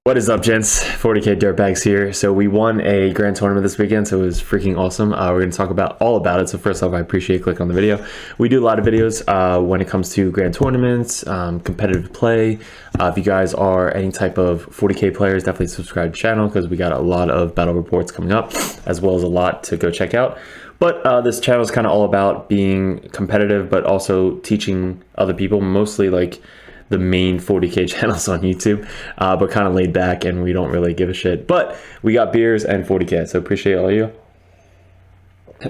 What is up, gents? 40k dirtbags here. So we won a grand tournament this weekend, so it was freaking awesome. We're going to talk all about it. So first off, I appreciate you clicking on the video. We do a lot of videos when it comes to grand tournaments, competitive play. If you guys are any type of 40k players, definitely subscribe to the channel because we got a lot of battle reports coming up, as well as a lot to go check out. But this channel is kind of all about being competitive, but also teaching other people, mostly like the main 40k channels on YouTube, but kind of laid back and we don't really give a shit. But we got beers and 40k, so appreciate all you.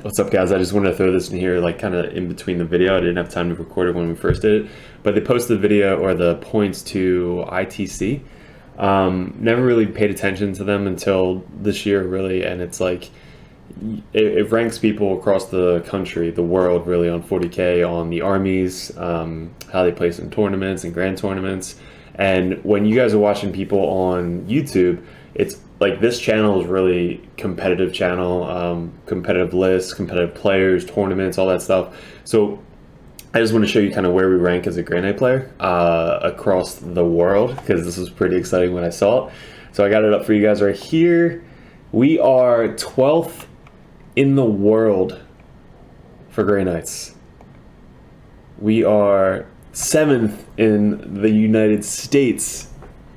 What's up, guys? I just wanted to throw this in here, like kind of in between the video. I didn't have time to record it when we first did it, but they posted the video or the points to ITC. Never really paid attention to them until this year, really, and it's like it ranks people across the country, the world, really, on 40k, on the armies, how they place in tournaments and grand tournaments. And when you guys are watching people on YouTube, it's like this channel is really competitive channel, competitive lists, competitive players, tournaments, all that stuff. So I just want to show you kind of where we rank as a Dreadknight player across the world, because this was pretty exciting when I saw it. So I got it up for you guys right here. We are 12th in the world for Dreadknights. We are 7th in the United States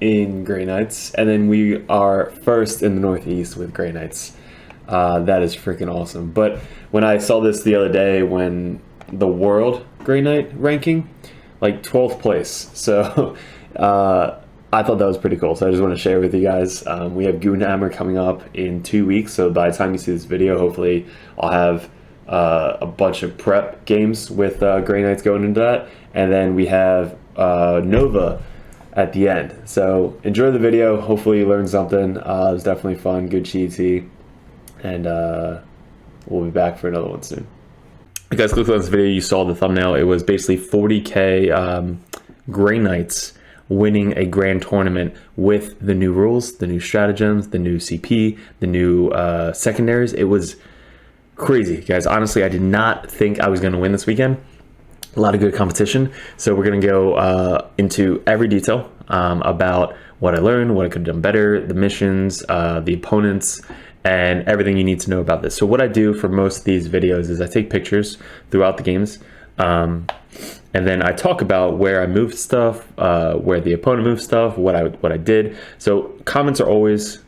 in Dreadknights, and then we are 1st in the Northeast with Dreadknights. That is freaking awesome. But when I saw this the other day, when the world Dreadknight ranking, like 12th place. So I thought that was pretty cool, so I just want to share with you guys. We have Warhammer coming up in 2 weeks, so by the time you see this video, hopefully I'll have a bunch of prep games with Dreadknights going into that, and then we have Nova at the end. So enjoy the video, hopefully you learned something. It was definitely fun, good cheaty, and we'll be back for another one soon. If you guys clicked on this video, you saw the thumbnail. It was basically 40k Dreadknights winning a grand tournament with the new rules, the new stratagems, the new CP, the new secondaries. It was crazy, guys. Honestly, I did not think I was going to win this weekend. A lot of good competition. So we're going to go into every detail about what I learned, what I could have done better, the missions, the opponents, and everything you need to know about this. So what I do for most of these videos is I take pictures throughout the games, and then I talk about where I moved stuff, where the opponent moved stuff, what I did. So comments are always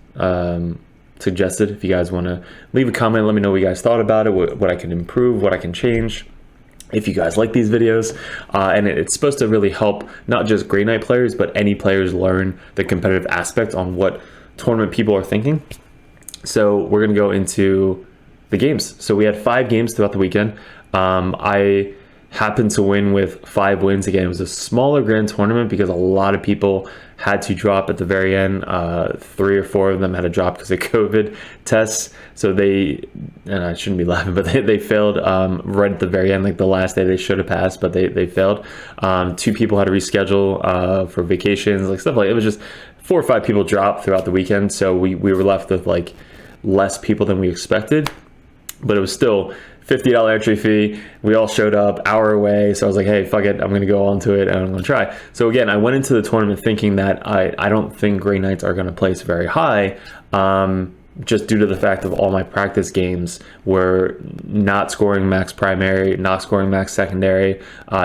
suggested. If you guys want to leave a comment, let me know what you guys thought about it, what I can improve, what I can change. If you guys like these videos, and it's supposed to really help not just Dreadknight players, but any players learn the competitive aspect on what tournament people are thinking. So we're gonna go into the games. So we had 5 games throughout the weekend. I happened to win with 5 wins. Again, it was a smaller grand tournament because a lot of people had to drop at the very end. 3 or 4 of them had to drop because of COVID tests. So they, and I shouldn't be laughing, but they failed right at the very end, like the last day they should have passed, but they failed. 2 people had to reschedule for vacations, like stuff like it was just 4 or 5 people dropped throughout the weekend. So we were left with like less people than we expected, but it was still $50 entry fee. We all showed up hour away, so I was like, hey, fuck it, I'm gonna go on to it and I'm gonna try. So again, I went into the tournament thinking that I don't think Dreadknights are gonna place very high, just due to the fact of all my practice games were not scoring max primary, not scoring max secondary,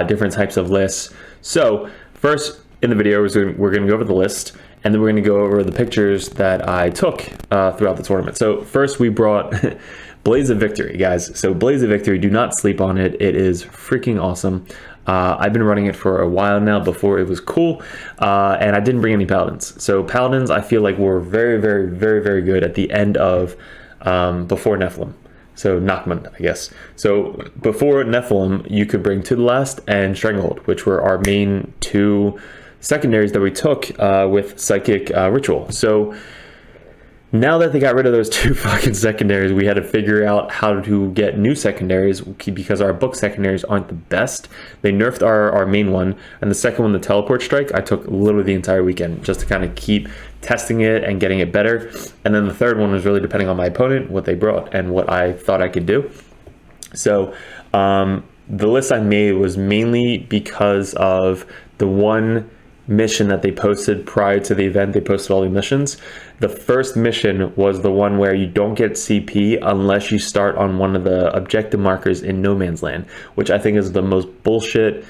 different types of lists. So first in the video, we're gonna go over the list, and then we're gonna go over the pictures that I took throughout the tournament. So first we brought Blaze of Victory, guys. So Blaze of Victory, do not sleep on it. It is freaking awesome. I've been running it for a while now, before it was cool, and I didn't bring any Paladins. So Paladins, I feel like were very, very, very, very good at the end of, before Nephilim. So Nachman, I guess. So before Nephilim, you could bring To the Last and Stranglehold, which were our main 2 secondaries that we took with Psychic Ritual. So now that they got rid of those 2 fucking secondaries, we had to figure out how to get new secondaries because our book secondaries aren't the best. They nerfed our main one, and the second one, the Teleport Strike, I took literally the entire weekend just to kind of keep testing it and getting it better. And then the third one was really depending on my opponent, what they brought, and what I thought I could do. So the list I made was mainly because of the one mission that they posted prior to the event. They posted all the missions. The first mission was the one where you don't get CP unless you start on one of the objective markers in No Man's Land, which I think is the most bullshit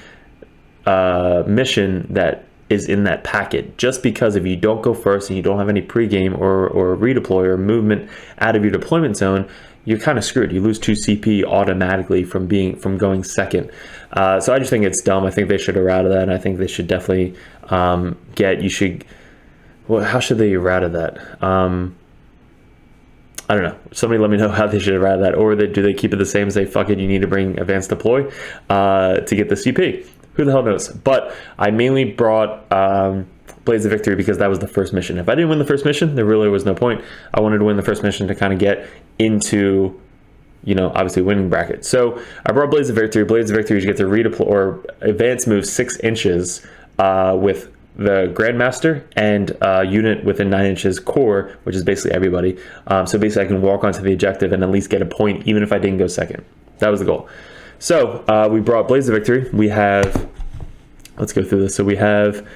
mission that is in that packet. Just because if you don't go first and you don't have any pregame or redeploy or movement out of your deployment zone, you're kind of screwed. You lose 2 CP automatically from going second. So I just think it's dumb. I think they should errata that, and I think they should definitely how should they errata that? I don't know. Somebody let me know how they should errata that, or do they keep it the same and say, fuck it, you need to bring advanced deploy to get the CP? Who the hell knows? But I mainly brought Blades of Victory because that was the first mission. If I didn't win the first mission, there really was no point. I wanted to win the first mission to kind of get into, you know, obviously winning bracket. So I brought Blades of Victory. Blades of Victory, you get to redeploy or advance move 6 inches with the Grandmaster and unit within 9 inches core, which is basically everybody. So basically I can walk onto the objective and at least get a point even if I didn't go second. That was the goal. So we brought Blades of Victory. We have, let's go through this. So we have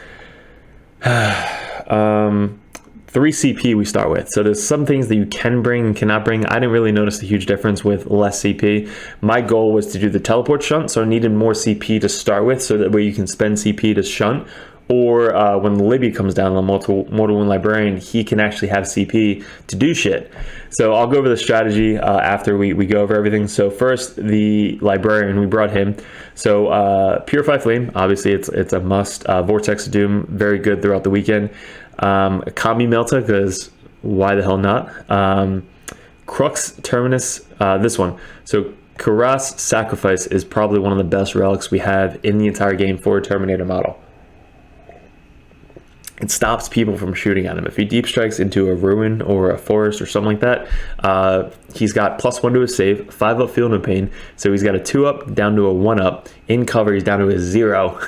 3 CP we start with. So there's some things that you can bring and cannot bring. I didn't really notice a huge difference with less CP. My goal was to do the teleport shunt, so I needed more CP to start with, so that way you can spend CP to shunt. Or when Libby comes down, the Mortal Wound Librarian, he can actually have CP to do shit. So I'll go over the strategy after we go over everything. So first, the Librarian, we brought him. So Purify Flame, obviously it's a must. Vortex of Doom, very good throughout the weekend. Combi-melta, because why the hell not? Crux Terminus, this one. So Cuirass Sacrifice is probably one of the best relics we have in the entire game for a Terminator model. It stops people from shooting at him. If he deep strikes into a ruin or a forest or something like that, he's got +1 to his save, 5-up field no pain. So he's got a 2-up down to a 1-up. In cover, he's down to a 0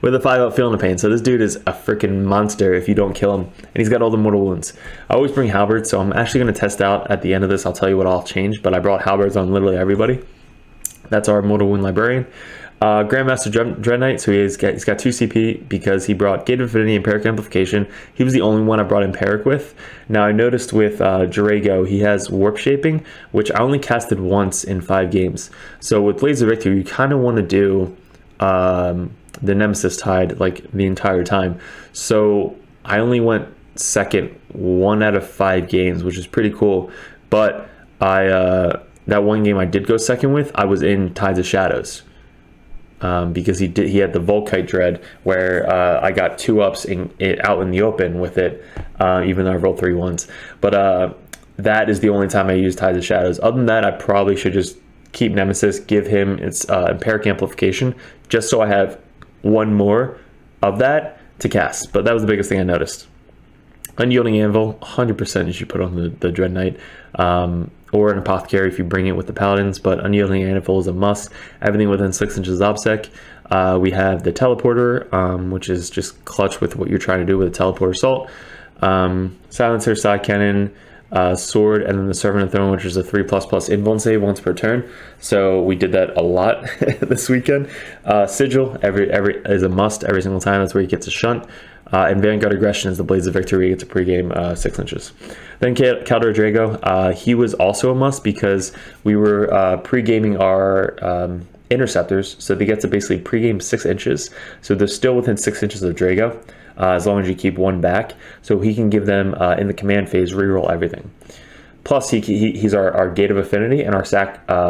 with a 5-up field no pain. So this dude is a freaking monster if you don't kill him. And he's got all the mortal wounds. I always bring halberds, so I'm actually going to test out at the end of this. I'll tell you what I'll change, but I brought halberds on literally everybody. That's our Mortal Wound Librarian. Grandmaster Dreadknight, so he's got 2 CP because he brought Gate of Infinity and Empyric Amplification. He was the only one I brought Empyric with. Now I noticed with Drago, he has Warp Shaping, which I only casted once in 5 games. So with Blades of Victory, you kind of want to do the Nemesis Tide like the entire time. So I only went second 1 out of 5 games, which is pretty cool. But that one game I did go second with, I was in Tides of Shadows. Because he had the Volkite Dread where I got 2-ups out in the open with it, even though I rolled 3 ones. But that is the only time I used Tides of Shadows. Other than that, I probably should just keep Nemesis, give him its Empyric Amplification, just so I have 1 more of that to cast. But that was the biggest thing I noticed. Unyielding Anvil, 100% you should put on the Dreadknight. Or an Apothecary if you bring it with the Paladins, but Unyielding Anvil is a must. Everything within 6 inches of OBSEC. We have the Teleporter, which is just clutch with what you're trying to do with a Teleport Assault. Psilencer, Psycannon, Sword, and then the Servant of Throne, which is a 3++ invuln save once per turn. So we did that a lot this weekend. Sigil is a must every single time. That's where you get to shunt. And Vanguard Aggression is the Blades of Victory. It's a pregame 6 inches. Then Caldor Drago, he was also a must because we were pre-gaming our interceptors, so they get to basically pregame 6 inches. So they're still within 6 inches of Drago, as long as you keep 1 back. So he can give them, in the command phase, reroll everything. Plus, he's our Gate of Affinity and our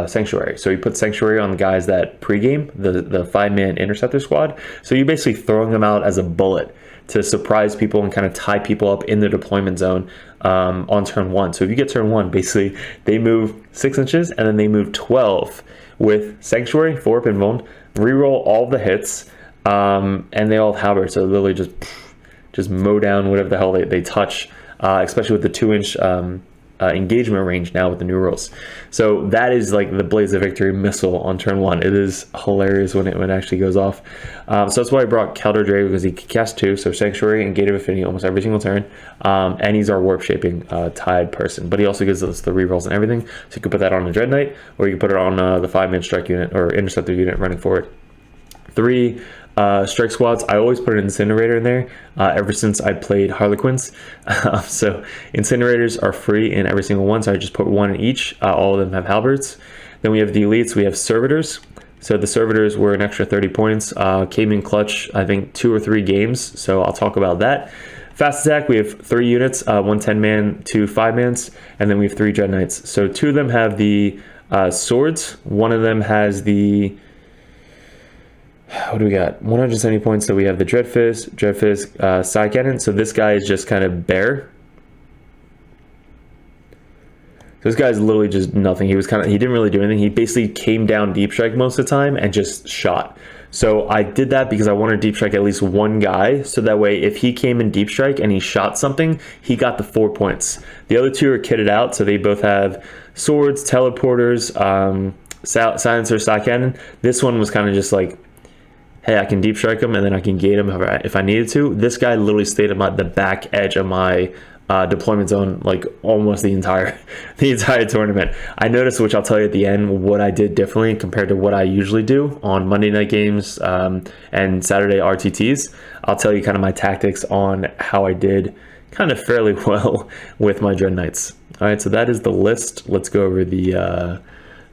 Sanctuary. So you put Sanctuary on the guys that pregame, the 5-man interceptor squad. So you're basically throwing them out as a bullet to surprise people and kind of tie people up in the deployment zone on turn 1. So if you get turn 1, basically they move 6 inches and then they move 12 with Sanctuary, 4-up invuln, reroll all the hits, and they all have halberd. So literally just mow down whatever the hell they touch, especially with the 2-inch engagement range now with the new rules. So that is like the Blades of Victory missile on turn 1. It is hilarious when it actually goes off. So that's why I brought Caldor Drago, because he can cast 2, so Sanctuary and Gate of Affinity almost every single turn. And he's our Warp Shaping Tide person, but he also gives us the rerolls and everything. So you can put that on a Dreadknight, or you can put it on the 5-man strike unit or interceptor unit running forward. 3 strike squads, I always put an incinerator in there ever since I played Harlequins. So incinerators are free in every single one, so I just put one in each. All of them have halberds. Then we have the elites, we have servitors. So the servitors were an extra 30 points, came in clutch, I think 2 or 3 games, so I'll talk about that. Fast attack, we have 3 units, 1 10-man, 2 5-mans, and then we have 3 Dreadknights. So 2 of them have the swords, one of them has the, what do we got? 170 points, so we have the Dreadfist, Psycannon. So this guy is just kind of bare. This guy's literally just nothing. He didn't really do anything. He basically came down deep strike most of the time and just shot. So I did that because I wanted deep strike at least one guy, so that way if he came in deep strike and he shot something, he got the 4 points. The other 2 are kitted out, so they both have swords, teleporters, silencer, Psycannon. This one was kind of just like, hey, I can deep strike him and then I can gate him if I needed to. This guy literally stayed at the back edge of my deployment zone like almost the entire tournament. I noticed, which I'll tell you at the end, what I did differently compared to what I usually do on Monday night games and Saturday RTTs. I'll tell you kind of my tactics on how I did kind of fairly well with my Dreadknights. All right, so that is the list. Let's go over the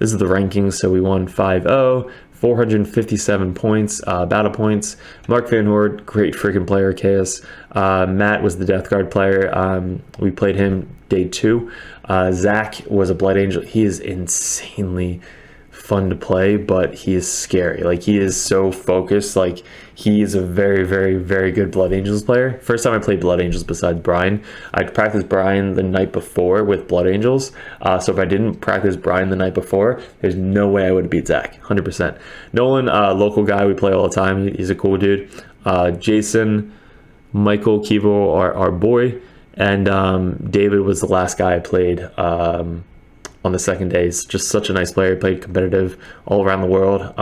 this is the rankings. So we won 5-0, 457 points, battle points. Mark Van Hoord, great freaking player, Chaos. Matt was the Death Guard player. We played him day 2. Zach was a Blood Angel. He is insanely fun to play, but he is scary. Like, he is so focused. Like, he is a very, very, very good Blood Angels player. First time I played Blood Angels besides Brian. I practiced Brian the night before with Blood Angels. So if I didn't practice Brian the night before, there's no way I would beat Zach, 100%. Nolan, local guy, we play all the time. He's a cool dude. Jason, Michael, Kivo, our boy, and David was the last guy I played on the second day. He's just such a nice player. Played competitive all around the world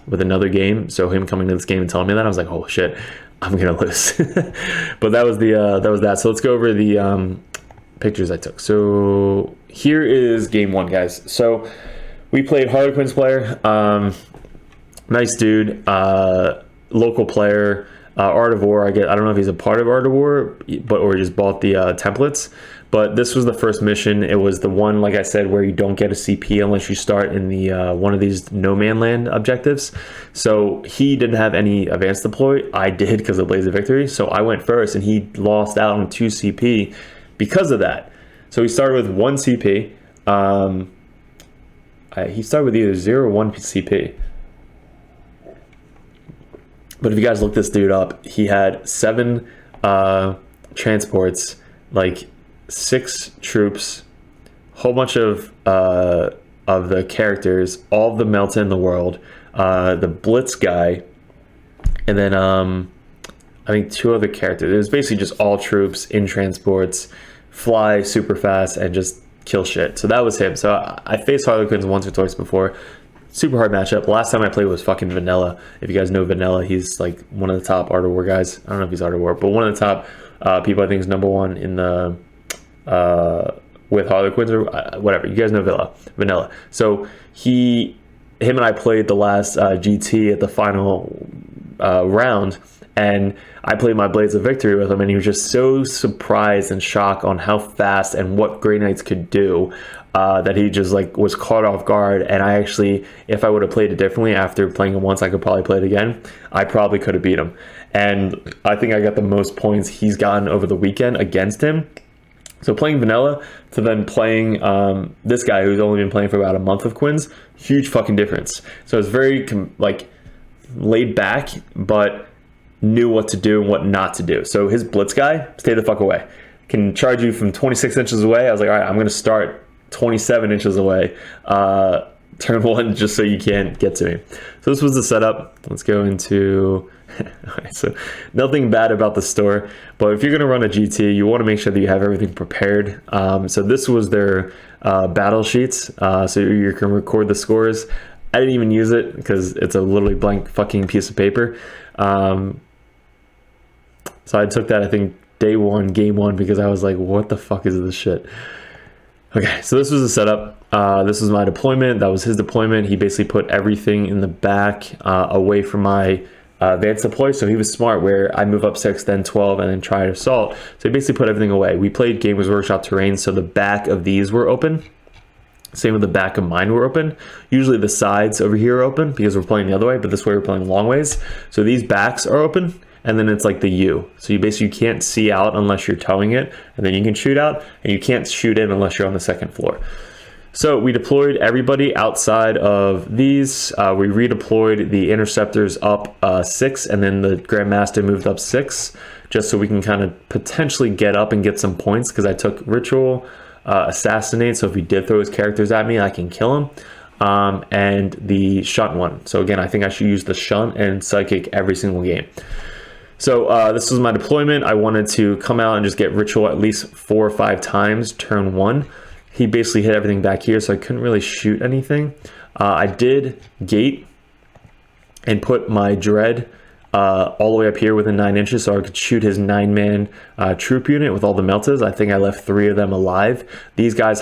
with another game. So him coming to this game and telling me that, I was like, oh shit, I'm gonna lose. But that was that. So let's go over the pictures I took. So here is game 1, guys. So we played Harlequins player, nice dude, local player, Art of War. I don't know if he's a part of Art of War, or he just bought the templates. But this was the first mission. It was the one, like I said, where you don't get a CP unless you start in the one of these no man land objectives. So he didn't have any advanced deploy. I did because of Blaze of Victory. So I went first, and he lost out on 2 CP because of that. So he started with 1 CP. He started with either 0 or 1 CP. But if you guys look this dude up, he had 7 transports, like 6 troops, whole bunch of the characters, all of the Melta in the world, the Blitz guy, and then I think 2 other characters. It was basically just all troops in transports, fly super fast, and just kill shit. So that was him. So I faced Harlequins once or twice before. Super hard matchup. Last time I played was fucking Vanilla. If you guys know Vanilla, he's like one of the top Art of War guys. I don't know if he's Art of War, but one of the top people. I think is #1 in the with Harlequins or whatever. You guys know Vanilla. So him and I played the last GT at the final round, and I played my Blades of Victory with him, and he was just so surprised and shocked on how fast and what Greatknights could do that he just like was caught off guard. And I actually, if I would have played it differently after playing it once, I could probably play it again. I probably could have beat him, and I think I got the most points he's gotten over the weekend against him. So playing Vanilla to then playing this guy who's only been playing for about a month of Quins, huge fucking difference. So it's very like laid back, but knew what to do and what not to do. So his Blitz guy, stay the fuck away. Can charge you from 26 inches away. I was like, all right, I'm going to start 27 inches away. Turn 1 just so you can't get to me. So this was the setup. Let's go into... Alright, so nothing bad about the store, but if you're going to run a GT, you want to make sure that you have everything prepared. So this was their battle sheets, so you can record the scores. I didn't even use it because it's a literally blank fucking piece of paper. So I took that, I think, day 1, game 1, because I was like, what the fuck is this shit? Okay, so this was the setup. This was my deployment. That was his deployment. He basically put everything in the back away from my advanced deploy, so he was smart where I move up 6, then 12, and then try to assault. So he basically put everything away. We played Gamers Workshop terrain, so the back of these were open. Same with the back of mine were open. Usually the sides over here are open because we're playing the other way, but this way we're playing long ways. So these backs are open, and then it's like the U. So you basically can't see out unless you're towing it, and then you can shoot out, and you can't shoot in unless you're on the second floor. So we deployed everybody outside of these. We redeployed the interceptors up 6, and then the Grandmaster moved up 6, just so we can kind of potentially get up and get some points, because I took Ritual, Assassinate, so if he did throw his characters at me, I can kill him, and the Shunt one. So again, I think I should use the Shunt and Psychic every single game. So this was my deployment. I wanted to come out and just get Ritual at least 4 or 5 times turn 1. He basically hit everything back here, so I couldn't really shoot anything. I did gate and put my Dread all the way up here within 9 inches, so I could shoot his 9-man troop unit with all the meltas. I think I left 3 of them alive. These guys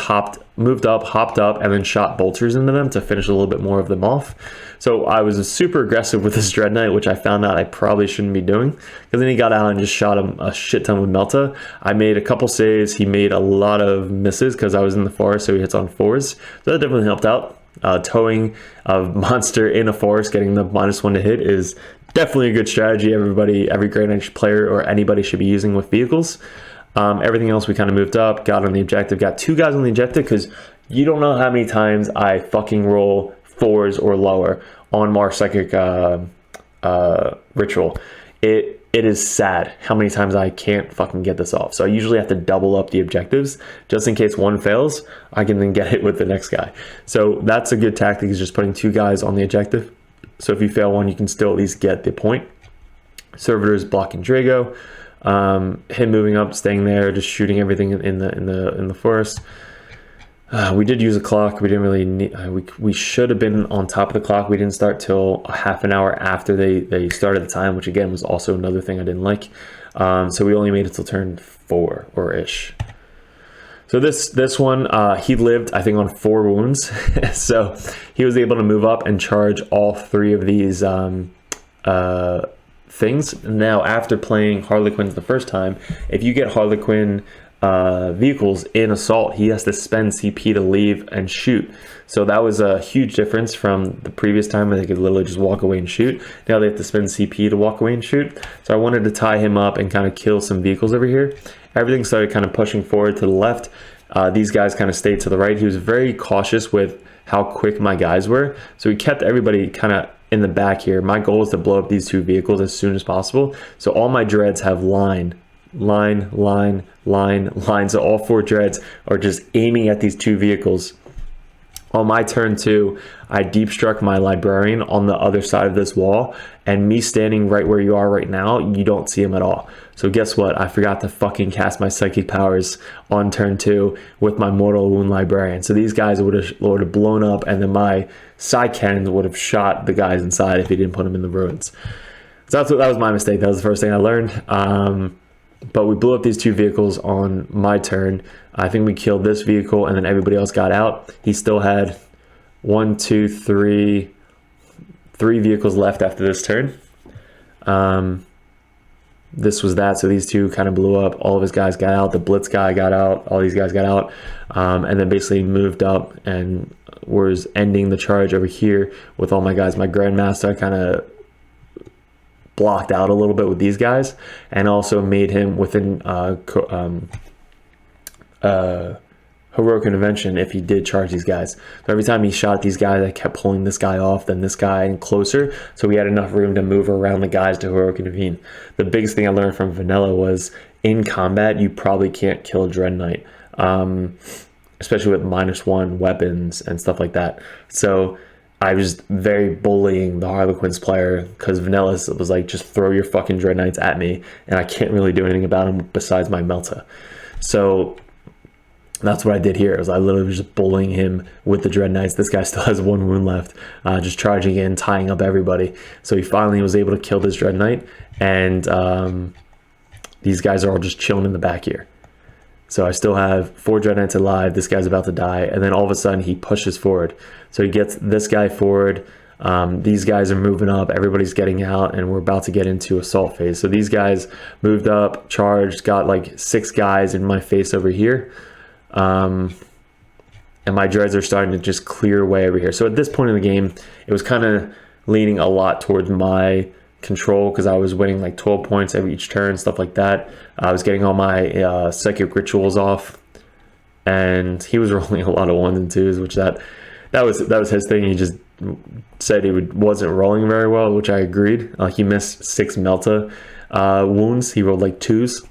moved up, hopped up, and then shot bolters into them to finish a little bit more of them off. So I was super aggressive with this Dreadknight, which I found out I probably shouldn't be doing, because then he got out and just shot him a shit ton with melta. I made a couple saves. He made a lot of misses because I was in the forest, so he hits on 4s. So that definitely helped out. Towing a monster in a forest, getting the -1 to hit is definitely a good strategy. Every Great Knight player or anybody should be using with vehicles. Everything else we kind of moved up, got on the objective, got 2 guys on the objective, because you don't know how many times I fucking roll 4s or lower on Mars Psychic Ritual. It is sad how many times I can't fucking get this off. So I usually have to double up the objectives just in case one fails. I can then get it with the next guy. So that's a good tactic, is just putting 2 guys on the objective. So if you fail one, you can still at least get the point. Servitors blocking Drago. Him moving up, staying there, just shooting everything in the forest. We did use a clock. We didn't really need, we should have been on top of the clock. We didn't start till a half an hour after they started the time, which again was also another thing I didn't like. So we only made it till turn 4 or ish. So this one, he lived, I think, on 4 wounds. So he was able to move up and charge all 3 of these things. Now, after playing Harlequins the first time, if you get Harlequin vehicles in assault, he has to spend CP to leave and shoot. So that was a huge difference from the previous time where they could literally just walk away and shoot. Now they have to spend CP to walk away and shoot. So I wanted to tie him up and kind of kill some vehicles over here. Everything started kind of pushing forward to the left. These guys kind of stayed to the right. He was very cautious with how quick my guys were, so he kept everybody kind of in the back here. My goal is to blow up these 2 vehicles as soon as possible, so all my dreads have line. So all 4 dreads are just aiming at these 2 vehicles. On my turn 2, I deep struck my Librarian on the other side of this wall, and me standing right where you are right now, you don't see him at all. So guess what? I forgot to fucking cast my Psychic powers on turn 2 with my Mortal Wound Librarian. So these guys would have blown up, and then my Psycannon would have shot the guys inside if he didn't put them in the ruins. So that was my mistake. That was the first thing I learned. But we blew up these 2 vehicles on my turn. I think we killed this vehicle, and then everybody else got out. He still had 3 vehicles left after this turn. This was that, so these 2 kind of blew up. All of his guys got out. The Blitz guy got out. All these guys got out, and then basically moved up and was ending the charge over here with all my guys. My Grandmaster kind of blocked out a little bit with these guys, and also made him within heroic intervention if he did charge these guys. So every time he shot these guys, I kept pulling this guy off, then this guy, and closer, so we had enough room to move around the guys to heroic intervene. The biggest thing I learned from vanilla was in combat you probably can't kill a Dreadknight, especially with -1 weapons and stuff like that. So I was very bullying the Harlequins player, because vanilla was like, just throw your fucking Dreadknights at me, and I can't really do anything about them besides my melta. So that's what I did here. I literally was just bullying him with the Dreadknights. This guy still has 1 wound left, just charging in, tying up everybody. So he finally was able to kill this Dreadknight, and these guys are all just chilling in the back here. So I still have 4 Dreadknights alive. This guy's about to die, and then all of a sudden he pushes forward. So he gets this guy forward. These guys are moving up, everybody's getting out, and we're about to get into assault phase. So these guys moved up, charged, got like 6 guys in my face over here. And my dreads are starting to just clear away over here. So at this point in the game, it was kind of leaning a lot towards my control because I was winning like 12 points every each turn, stuff like that. I was getting all my psychic rituals off, and he was rolling a lot of 1s and 2s, which that was his thing. He just said he wasn't rolling very well, which I agreed. He missed 6 melta wounds. He rolled like 2s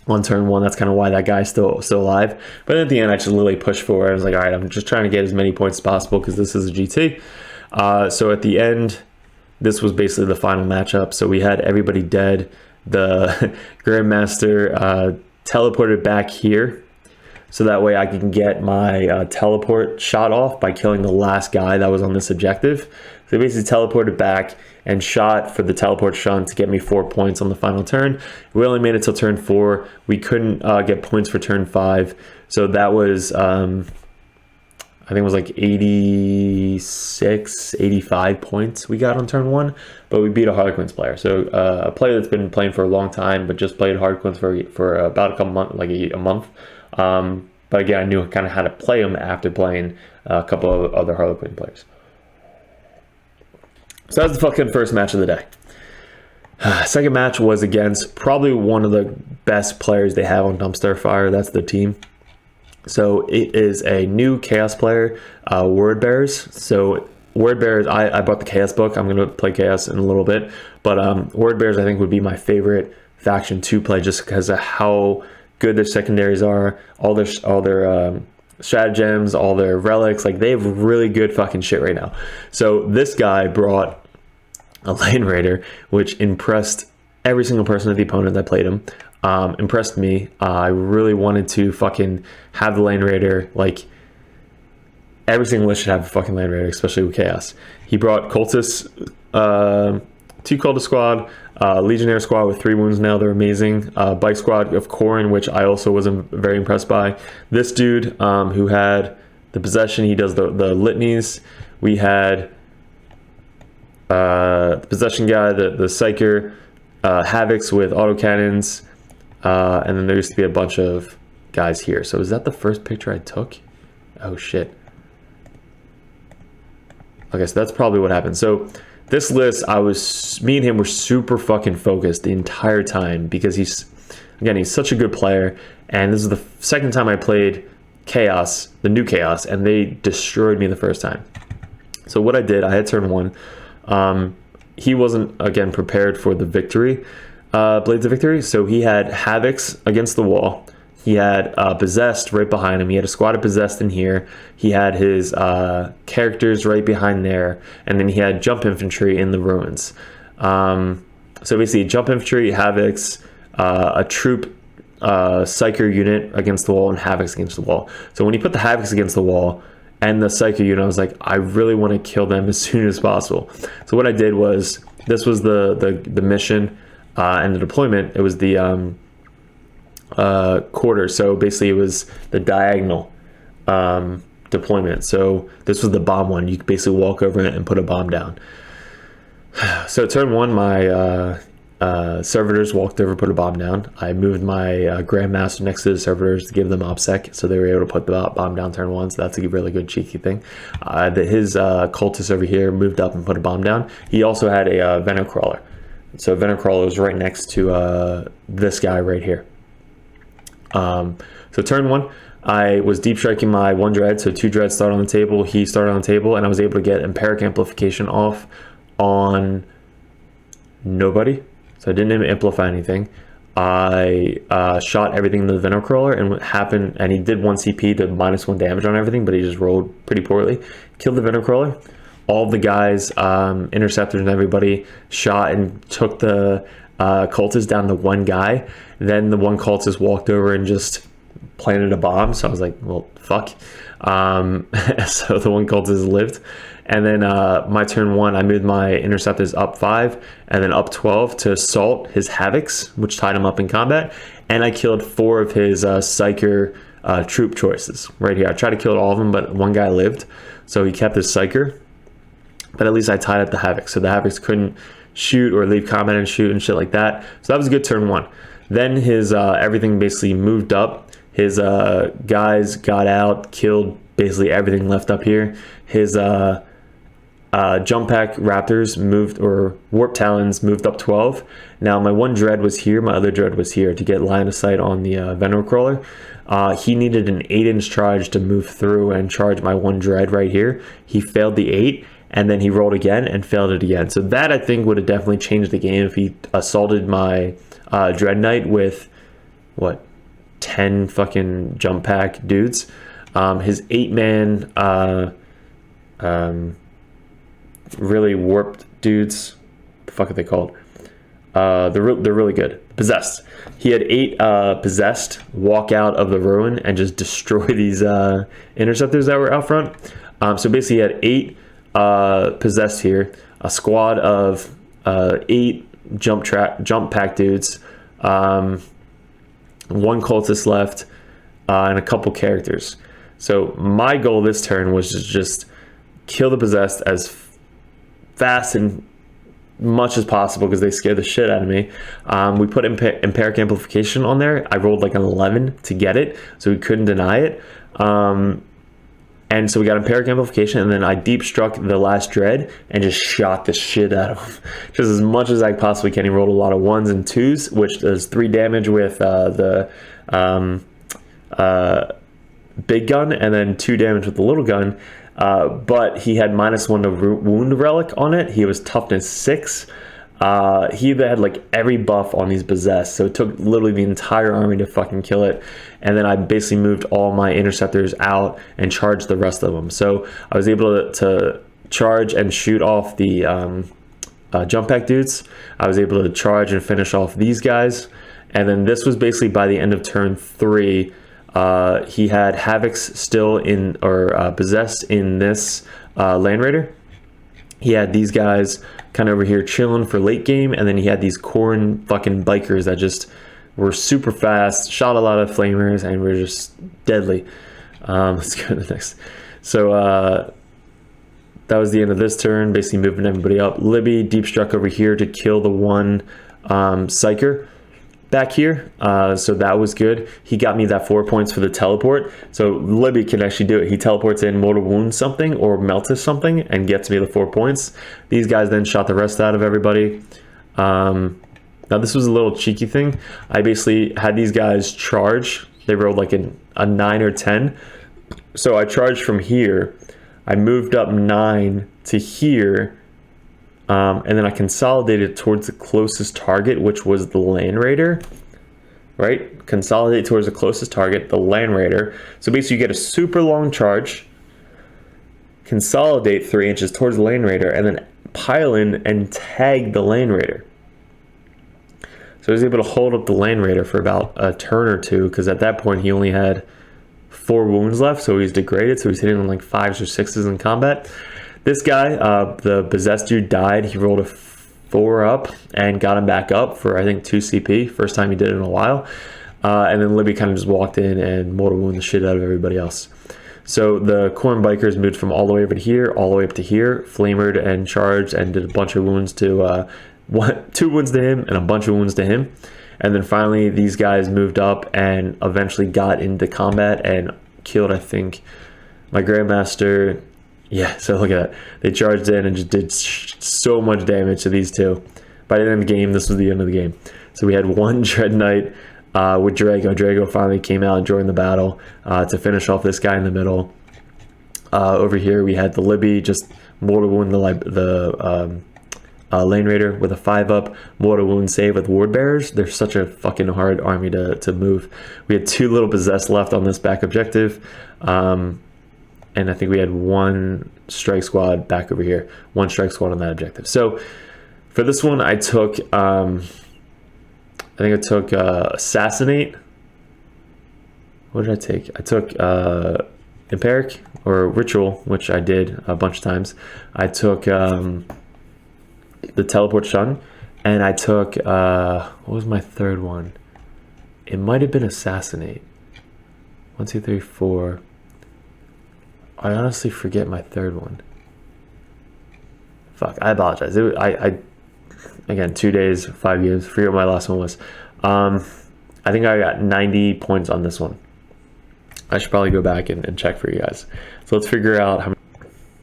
on turn 1. That's kind of why that guy's still alive. But at the end, I just literally pushed forward. I was like, all right, I'm just trying to get as many points as possible because this is a GT. So at the end, this was basically the final matchup. So we had everybody dead. The Grandmaster teleported back here, so that way I can get my teleport shot off by killing the last guy that was on this objective. So he basically teleported back and shot for the teleport shunt to get me 4 points on the final turn. We only made it till turn 4. We couldn't get points for turn 5. So that was, I think it was like 86, 85 points we got on turn 1, but we beat a Harlequins player. So a player that's been playing for a long time, but just played Harlequins for about a couple months, like a month. But again, I knew kind of how to play him after playing a couple of other Harlequin players. So that was the fucking first match of the day. Second match was against probably one of the best players they have on Dumpster Fire. That's the team. So it is a new Chaos player, Word Bearers. So Word Bearers, I bought the Chaos book. I'm going to play Chaos in a little bit. But Word Bearers, I think, would be my favorite faction to play just because of how good their secondaries are, all their stratagems, all their relics. Like, they have really good fucking shit right now. So this guy brought a Lane Raider, which impressed every single person at the opponent that played him. Impressed me. I really wanted to fucking have the Lane Raider. Like, every single list should have a fucking Lane Raider, especially with Chaos. He brought Cultists, 2 Cultist squad, Legionnaire squad with 3 wounds now. They're amazing. Bike squad of Corrin, which I also wasn't very impressed by. This dude who had the possession, he does the litanies. We had the possession guy, the Psyker, Havocs with autocannons. And then there used to be a bunch of guys here. So is that the first picture I took? Oh shit. Okay, so that's probably what happened. So this list, me and him were super fucking focused the entire time because he's such a good player. And this is the second time I played Chaos, the new Chaos, and they destroyed me the first time. So what I did, I had turn 1. He wasn't, again, prepared for the victory. Blades of Victory. So he had Havocs against the wall. He had Possessed right behind him. He had a squad of Possessed in here. He had his characters right behind there. And then he had Jump Infantry in the ruins. So basically, Jump Infantry, Havocs, a troop Psyker unit against the wall, and Havocs against the wall. So when he put the Havocs against the wall and the Psyker unit, I was like, I really want to kill them as soon as possible. So what I did was, this was the mission. And the deployment, it was the quarter. So basically it was the diagonal deployment. So this was the bomb one. You could basically walk over it and put a bomb down. So turn 1, my servitors walked over, put a bomb down. I moved my Grandmaster next to the servitors to give them OPSEC, so they were able to put the bomb down turn 1. So that's a really good cheeky thing. His cultist over here moved up and put a bomb down. He also had a Venom Crawler. So Venom Crawler was right next to this guy right here. So turn 1, I was deep striking my 1 dread. So 2 dreads started on the table. He started on the table, and I was able to get Empyric Amplification off on nobody. So I didn't amplify anything. I shot everything in the Venom Crawler, and what happened, and he did 1 CP to -1 damage on everything, but he just rolled pretty poorly. Killed the Venom Crawler. All the guys, interceptors and everybody, shot and took the cultist down to 1 guy. Then the 1 cultist walked over and just planted a bomb. So I was like, well, fuck. So the 1 cultist lived. And then my turn 1, I moved my interceptors up 5 and then up 12 to assault his Havocs, which tied him up in combat. And I killed 4 of his Psyker troop choices right here. I tried to kill all of them, but 1 guy lived. So he kept his Psyker. but at least I tied up the Havocs, so the Havocs couldn't shoot or leave combat and shoot and shit like that. So that was a good turn 1. Then his everything basically moved up. His guys got out, killed basically everything left up here. His jump pack Raptors moved, or Warp Talons moved up 12. Now my one Dread was here, my other Dread was here to get line of sight on the Venom Crawler. He needed an 8-inch charge to move through and charge my one Dread right here. He failed the 8, and then he rolled again and failed it again. So that, I think, would have definitely changed the game if he assaulted my Dreadknight with, what, 10 fucking jump pack dudes. His 8-man really warped dudes, what the fuck are they called? They're really good. Possessed. He had 8 possessed walk out of the ruin and just destroy these interceptors that were out front. So basically he had 8 possessed here, a squad of 8 jump pack dudes, 1 cultist left, and a couple characters. So my goal this turn was to just kill the possessed as fast and much as possible because they scared the shit out of me. We put Empyric Amplification on there. I rolled like an 11 to get it, so we couldn't deny it. And so we got Empyric Amplification, and then I deep struck the last Dread and just shot the shit out of him. Just as much as I possibly can. He rolled a lot of 1s and 2s, which does 3 damage with the big gun, and then 2 damage with the little gun. But he had -1 to wound relic on it. He was toughness 6. He had like every buff on these possessed, so it took literally the entire army to fucking kill it. And then I basically moved all my interceptors out and charged the rest of them. So I was able to charge and shoot off the jump pack dudes. I was able to charge and finish off these guys. And then this was basically by the end of turn 3. He had Havocs still in, or possessed in this Land Raider. He had these guys kind of over here chilling for late game, and then he had these corn fucking bikers that just were super fast, shot a lot of flamers, and were just deadly. Let's go to the next. So that was the end of this turn, basically moving everybody up. Libby deep struck over here to kill the one Psyker back here, so that was good. He got me that 4 points for the teleport, so Libby can actually do it. He teleports in, mortal wounds something or melts something and gets me the 4 points. These guys then shot the rest out of everybody. Now this was a little cheeky thing. I basically had these guys charge. They rolled like a 9 or 10, so I charged from here. I moved up 9 to here, and then I consolidated towards the closest target, which was the Land Raider, right? Consolidate towards the closest target, the Land Raider. So basically you get a super long charge, consolidate 3 inches towards the Land Raider, and then pile in and tag the Land Raider. So I was able to hold up the Land Raider for about a turn or 2, because at that point he only had 4 wounds left, so he's degraded, so he's hitting on like 5s or 6s in combat. This guy, the possessed dude, died. He rolled a 4 up and got him back up for, I think, 2 CP. First time he did it in a while. And then Libby kind of just walked in and mortal wound the shit out of everybody else. So the corn bikers moved from all the way over to here, all the way up to here, flamered and charged and did a bunch of wounds to 2 wounds to him and a bunch of wounds to him. And then finally these guys moved up and eventually got into combat and killed, I think, my Grandmaster. Yeah, so look at that. They charged in and just did so much damage to these 2. By the end of the game, this was the end of the game. So we had 1 Dreadknight with Drago. Drago finally came out and joined the battle to finish off this guy in the middle. Over here, we had the Libby just mortal wound the Land Raider with a 5-up, mortal wound save with Ward Bearers. They're such a fucking hard army to move. We had 2 little possessed left on this back objective. And I think we had 1 strike squad back over here. 1 strike squad on that objective. So for this one, I took, I think I took Assassinate. What did I take? I took Empyric or Ritual, which I did a bunch of times. I took the Teleport Shun, and I took, what was my third one? It might have been Assassinate. 1, 2, 3, 4. I honestly forget my third one. fuck, I apologize. I again, 2 days, 5 years, forget what my last one was. I think I got 90 points on this one. I should probably go back and check for you guys. So let's figure out how many.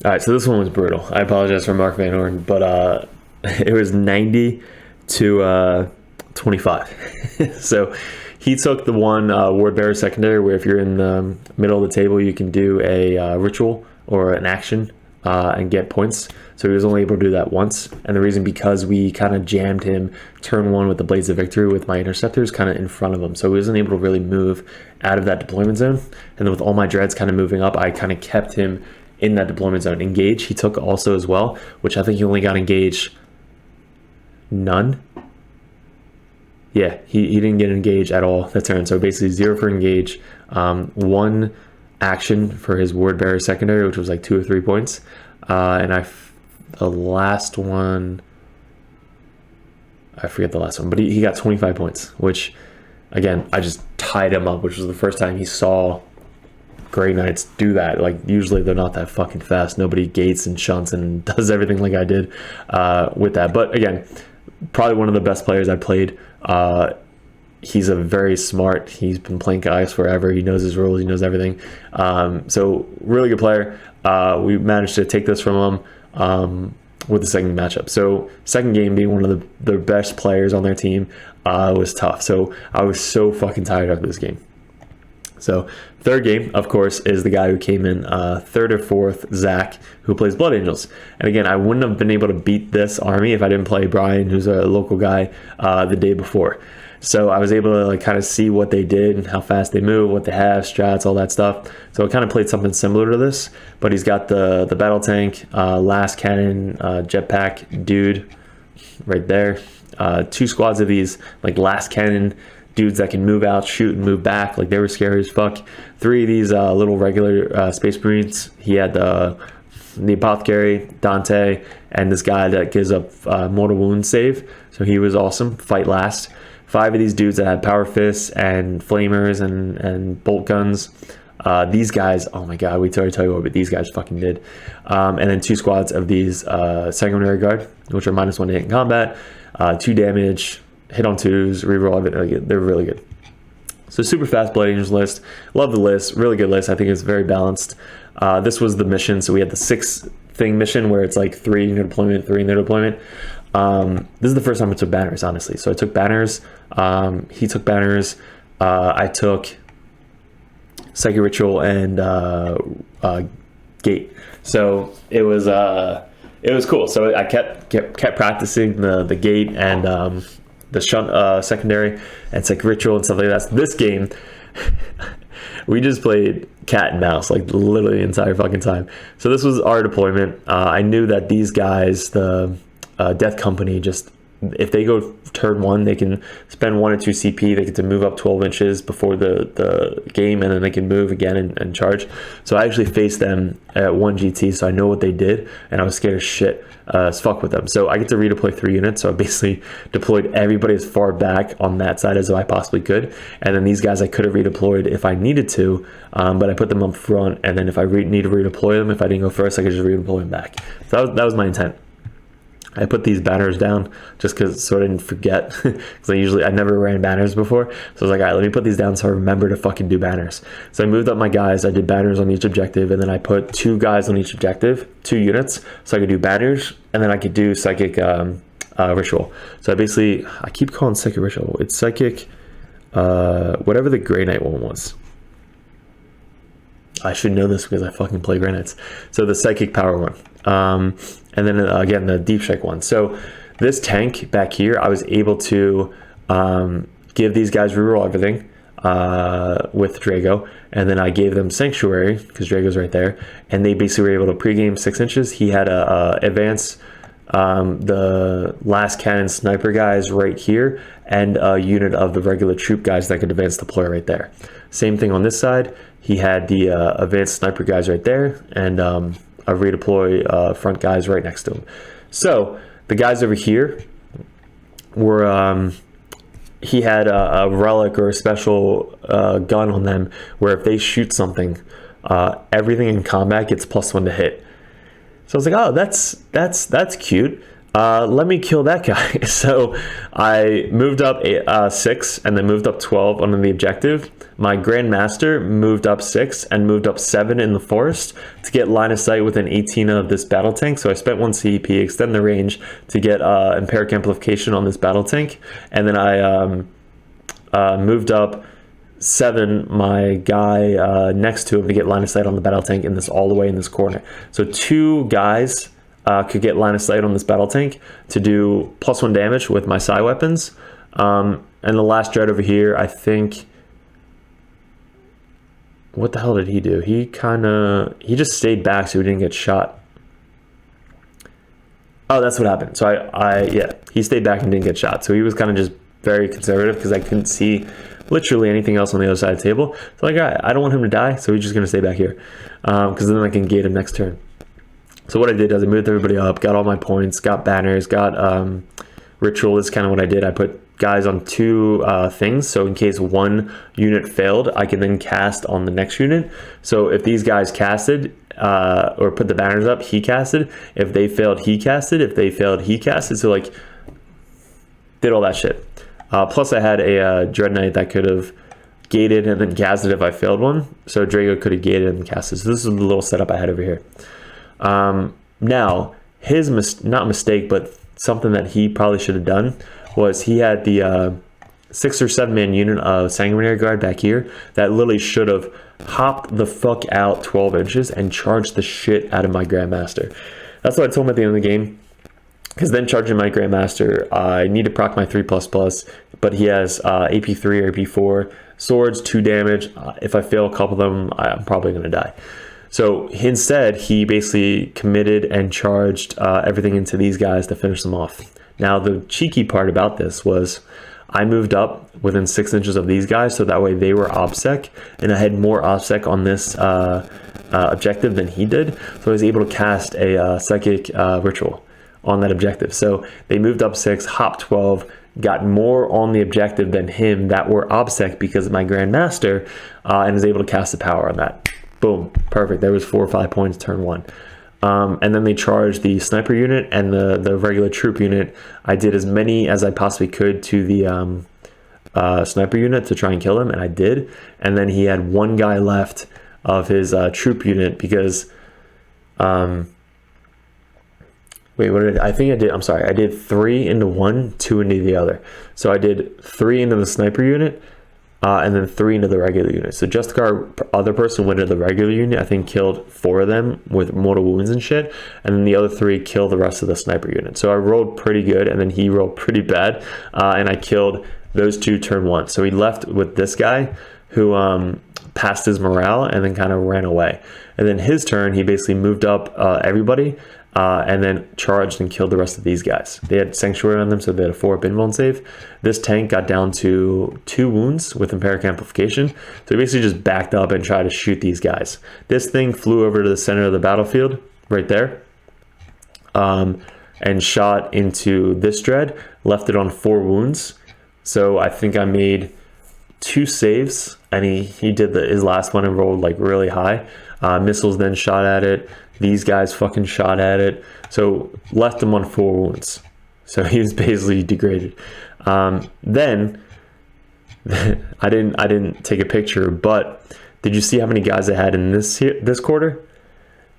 All right, so this one was brutal. I apologize for Mark Van Horn, but it was 90 to 25. So he took the one Ward Bearer secondary, where if you're in the middle of the table, you can do a ritual or an action and get points. So he was only able to do that once. And the reason, because we kind of jammed him turn one with the Blades of Victory with my interceptors kind of in front of him. So he wasn't able to really move out of that deployment zone. And then with all my dreads kind of moving up, I kind of kept him in that deployment zone. Engage, he took also as well, which I think he only got engage none. Yeah, he didn't get engage at all that turn. So basically 0 for engage, 1 action for his Ward Bearer secondary, which was like 2 or 3 points. And the last one, I forget the last one, but he got 25 points, which again, I just tied him up, which was the first time he saw Greatknights do that. Like, usually they're not that fucking fast. Nobody gates and shunts and does everything like I did with that. But again, probably one of the best players I played. He's a very smart, he's been playing Cuirass forever, he knows his rules, he knows everything. So really good player. We managed to take this from him with the second matchup. So second game, being one of the best players on their team, was tough. So I was so fucking tired after this game. So third game, of course, is the guy who came in third or fourth, Zach, who plays Blood Angels. And again, I wouldn't have been able to beat this army if I didn't play Brian, who's a local guy, the day before. So I was able to like kind of see what they did and how fast they move, what they have, strats, all that stuff. So I kind of played something similar to this, but he's got the battle tank, last cannon, jetpack dude right there. 2 squads of these like last cannon dudes that can move out, shoot, and move back. Like, they were scary as fuck. 3 of these little regular Space Marines. He had the Apothecary, Dante, and this guy that gives up mortal wound save. So he was awesome. Fight last. 5 of these dudes that had power fists and flamers and bolt guns. These guys, oh my god, we already tell you what these guys fucking did. And then 2 squads of these Sanguinary Guard, which are -1 to hit in combat, 2 damage, hit on 2s, reroll everything. They're really good. So super fast Blood Angels list. Love the list. Really good list. I think it's very balanced. This was the mission. So we had the 6 thing mission where it's like 3 in your deployment, 3 in their deployment. This is the first time I took banners, honestly. So I took banners. He took banners. I took Psychic Ritual and Gate. So it was cool. So I kept practicing the Gate and the shunt secondary and Psychic Ritual and stuff like that. So this game, we just played cat and mouse, like literally the entire fucking time. So this was our deployment. I knew that these guys, the Death Company, just if they go turn 1, they can spend 1 or 2 CP. They get to move up 12 inches before the game, and then they can move again and charge. So I actually faced them at 1 GT, so I know what they did, and I was scared as shit as fuck with them. So I get to redeploy 3 units. So I basically deployed everybody as far back on that side as I possibly could, and then these guys I could have redeployed if I needed to, but I put them up front, and then if I need to redeploy them, if I didn't go first, I could just redeploy them back. So that was my intent. I put these banners down just so I didn't forget, because I never ran banners before. So I was like, all right, let me put these down so I remember to fucking do banners. So I moved up my guys, I did banners on each objective, and then I put 2 guys on each objective, 2 units, so I could do banners, and then I could do Psychic Ritual. So I keep calling Psychic Ritual. It's Psychic, whatever the Grey Knight one was. I should know this because I fucking play Greatswords. So the Psychic Power one. And then again, the Deep Strike one. So this tank back here, I was able to give these guys reroll everything with Drago. And then I gave them Sanctuary, because Drago's right there. And they basically were able to pregame 6 inches. He had a advance, the last cannon sniper guys right here, and a unit of the regular troop guys that could advance deploy right there. Same thing on this side. He had the advanced sniper guys right there, and a redeploy front guys right next to him. So the guys over here were, he had a relic or a special gun on them where if they shoot something, everything in combat gets +1 to hit. So I was like, oh, that's cute. Let me kill that guy. So I moved up 6 and then moved up 12 on the objective. My Grandmaster moved up 6 and moved up 7 in the forest to get line of sight within 18 of this battle tank. So I spent 1 CEP, extend the range to get Empyric Amplification on this battle tank. And then I moved up 7 my guy next to him to get line of sight on the battle tank in this all the way in this corner. So 2 guys could get line of sight on this battle tank to do +1 damage with my psi weapons. And the last dread over here, I think, what the hell did he do? He just stayed back so he didn't get shot. Oh, that's what happened. So yeah, he stayed back and didn't get shot. So he was kind of just very conservative because I couldn't see literally anything else on the other side of the table. So like, I don't want him to die, so he's just gonna stay back here because then I can gate him next turn. So what I did is I moved everybody up, got all my points, got banners, got ritual. This is kind of what I did. I put guys on 2 things, so in case 1 unit failed, I can then cast on the next unit. So if these guys casted or put the banners up, he casted. If they failed, he casted. If they failed, he casted. So like, did all that shit. Plus I had a Dreadknight that could have gated and then casted if I failed one. So Drago could have gated and casted. So this is the little setup I had over here. Now his not mistake, but something that he probably should have done was he had the 6 or 7 man unit of Sanguinary Guard back here that literally should have hopped the fuck out 12 inches and charged the shit out of my Grandmaster. That's what I told him at the end of the game. Because then charging my Grandmaster, I need to proc my 3++, but he has AP3 or AP4 swords, 2 damage. If I fail a couple of them, I'm probably going to die. So instead, he basically committed and charged everything into these guys to finish them off. Now, the cheeky part about this was I moved up within 6 inches of these guys, so that way they were OBSEC, and I had more OBSEC on this objective than he did. So I was able to cast a Psychic Ritual on that objective. So they moved up 6, hopped 12, got more on the objective than him that were OBSEC because of my Grandmaster, and was able to cast the power on that. Boom, perfect. There was 4 or 5 points turn 1. And then they charged the sniper unit and the regular troop unit. I did as many as I possibly could to the sniper unit to try and kill him, and I did. And then he had 1 guy left of his troop unit because wait, what did I think I did? I'm sorry, I did 3 into one, 2 into the other. So I did 3 into the sniper unit, and then 3 into the regular unit. So just our other person went into the regular unit, I think killed 4 of them with mortal wounds and shit, and then the other 3 killed the rest of the sniper unit. So I rolled pretty good, and then he rolled pretty bad, and I killed those 2 turn 1. So he left with this guy who passed his morale and then kind of ran away. And then his turn, he basically moved up everybody, and then charged and killed the rest of these guys. They had Sanctuary on them, so they had a 4-up invuln save. This tank got down to 2 wounds with Empyric Amplification, so he basically just backed up and tried to shoot these guys. This thing flew over to the center of the battlefield, right there, and shot into this dread, left it on 4 wounds. So I think I made 2 saves, and he did his last one and rolled like really high. Missiles then shot at it. These guys fucking shot at it. So left him on 4 wounds. So he was basically degraded. Then I didn't take a picture, but did you see how many guys I had in this quarter?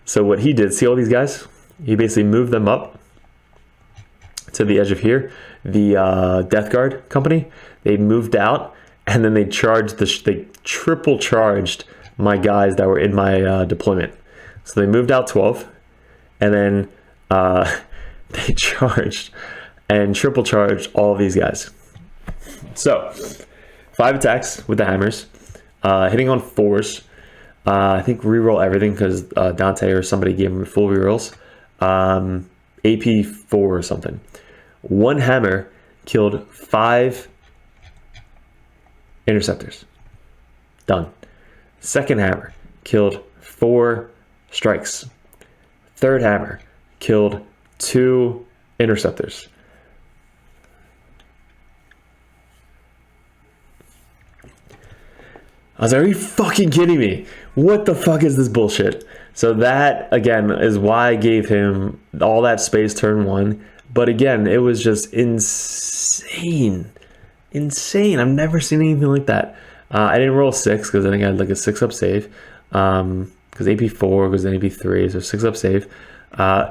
So what he did, see all these guys? He basically moved them up to the edge of here. The Death Guard company, they moved out, and then they charged they triple charged my guys that were in my deployment. So they moved out 12, and then they charged and triple charged all of these guys. So 5 attacks with the hammers, hitting on 4s. I think reroll everything because Dante or somebody gave him full rerolls. AP 4 or something. 1 hammer killed 5 interceptors. Done. 2nd hammer killed 4 strikes. 3rd hammer killed 2 interceptors. I was like, are you fucking kidding me? What the fuck is this bullshit? So that, again, is why I gave him all that space turn 1. But again, it was just insane. Insane. I've never seen anything like that. I didn't roll 6 because I think I had like a 6-up save. Because AP4 was an AP3, so 6-up save.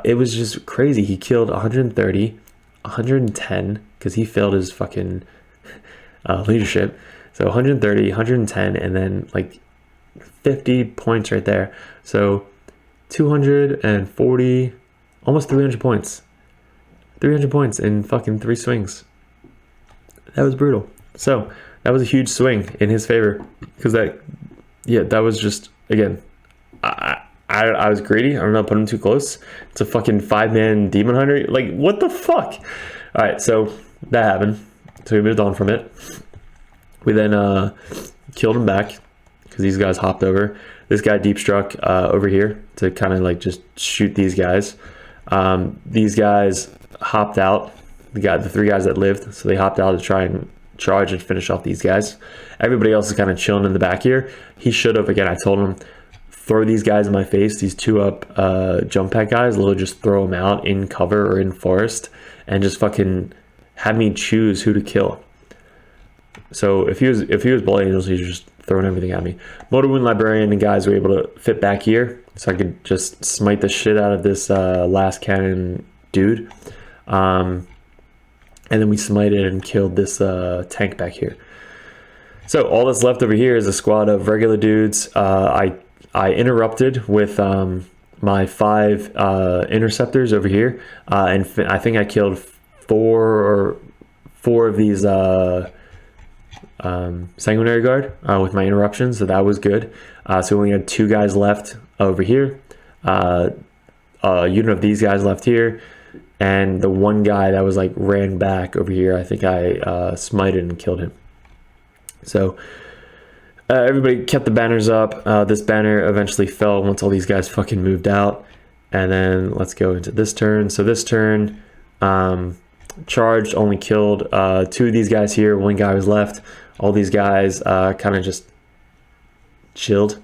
It was just crazy. He killed 130, 110, because he failed his fucking leadership. So 130, 110, and then like 50 points right there. So 240, almost 300 points. 300 points in fucking 3 swings. That was brutal. So that was a huge swing in his favor, because that was just, again, I was greedy. I don't know, put him too close. It's a fucking 5-man demon hunter. Like, what the fuck? All right, so that happened. So we moved on from it. We then killed him back because these guys hopped over. This guy deep struck over here to kind of like just shoot these guys. These guys hopped out. The 3 guys that lived, so they hopped out to try and charge and finish off these guys. Everybody else is kind of chilling in the back here. He should have, again, I told him, throw these guys in my face, these 2-up jump pack guys, literally just throw them out in cover or in forest and just fucking have me choose who to kill. So if he was Blood Angels, he's just throwing everything at me. Mortal Wound Librarian and guys were able to fit back here, so I could just smite the shit out of this last cannon dude. And then we smited and killed this tank back here. So all that's left over here is a squad of regular dudes. I interrupted with my 5 interceptors over here, and I think I killed 4 of these Sanguinary Guard with my interruptions, so that was good. So we only had 2 guys left over here, a unit of these guys left here, and the 1 guy that was like ran back over here, I think I smited and killed him. So everybody kept the banners up. This banner eventually fell once all these guys fucking moved out. And then let's go into this turn. So this turn, charged, only killed 2 of these guys here. 1 guy was left. All these guys kind of just chilled.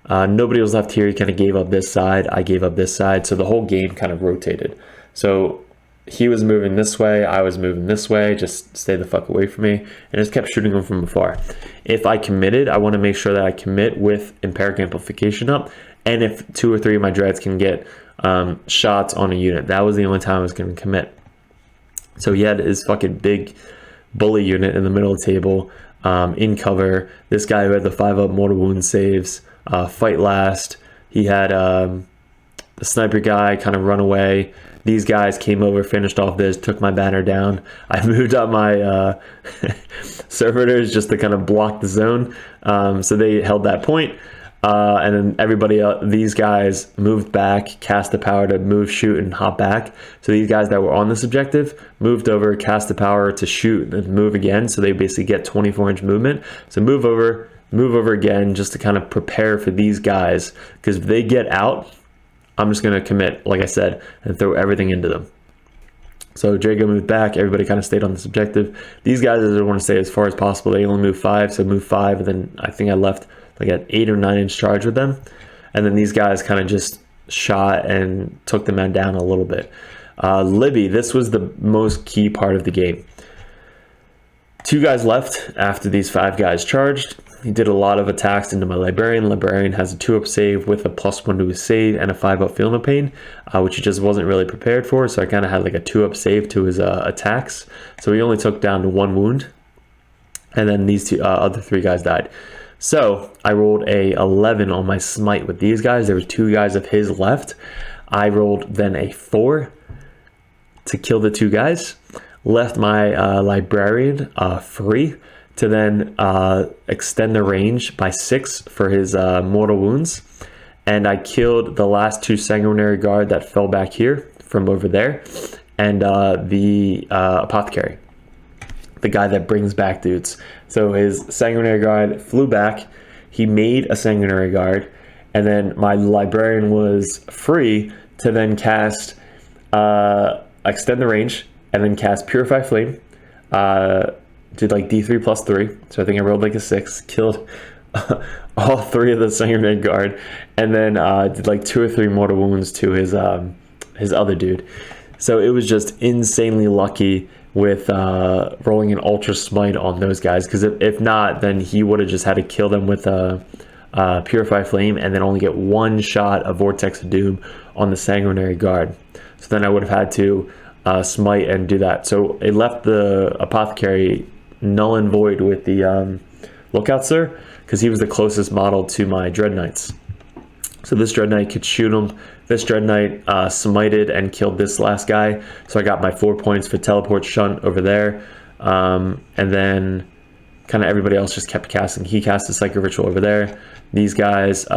Nobody was left here. He kind of gave up this side. I gave up this side. So the whole game kind of rotated. So he was moving this way. I was moving this way. Just stay the fuck away from me. And just kept shooting him from afar. If I committed, I want to make sure that I commit with Empyric Amplification up. And if 2 or 3 of my dreads can get shots on a unit. That was the only time I was going to commit. So he had his fucking big bully unit in the middle of the table, in cover. This guy who had the 5-up mortal wound saves, fight last. He had the sniper guy kind of run away. These guys came over, finished off this, took my banner down. I moved up my servitors just to kind of block the zone. So they held that point. And then everybody else, these guys moved back, cast the power to move, shoot, and hop back. So these guys that were on this objective moved over, cast the power to shoot and move again. So they basically get 24-inch movement. So move over again, just to kind of prepare for these guys. Because if they get out, I'm just going to commit, like I said, and throw everything into them. So Drago moved back. Everybody kind of stayed on this objective. These guys, I want to stay as far as possible. They only moved 5, so move 5. And then I think I left like an 8 or 9 inch charge with them. And then these guys kind of just shot and took the man down a little bit. Libby, this was the most key part of the game. 2 guys left after these 5 guys charged. He did a lot of attacks into my Librarian. Librarian has a 2-up save with a +1 to his save and a 5-up Feel No Pain, which he just wasn't really prepared for. So I kind of had like a 2-up save to his attacks. So he only took down to 1 wound. And then these other 3 guys died. So I rolled a 11 on my smite with these guys. There were 2 guys of his left. I rolled then a 4 to kill the 2 guys. Left my Librarian free to then extend the range by 6 for his mortal wounds. And I killed the last 2 Sanguinary Guard that fell back here from over there. And the Apothecary, the guy that brings back dudes. So his Sanguinary Guard flew back. He made a Sanguinary Guard. And then my Librarian was free to then cast, extend the range, and then cast Purify Flame. Did like D3 +3. So I think I rolled like a 6. Killed all 3 of the Sanguinary Guard, and then did like 2 or 3 mortal wounds to his other dude. So it was just insanely lucky with rolling an Ultra Smite on those guys, because if not, then he would have just had to kill them with a Purify Flame and then only get 1 shot of Vortex of Doom on the Sanguinary Guard. So then I would have had to smite and do that. So it left the Apothecary null and void with the Lookout Sir, because he was the closest model to my Dreadknights. So this Dreadknight could shoot him. This Dreadknight smited and killed this last guy. So I got my 4 points for Teleport Shunt over there. And then kind of everybody else just kept casting. He cast a Psychic Ritual over there. These guys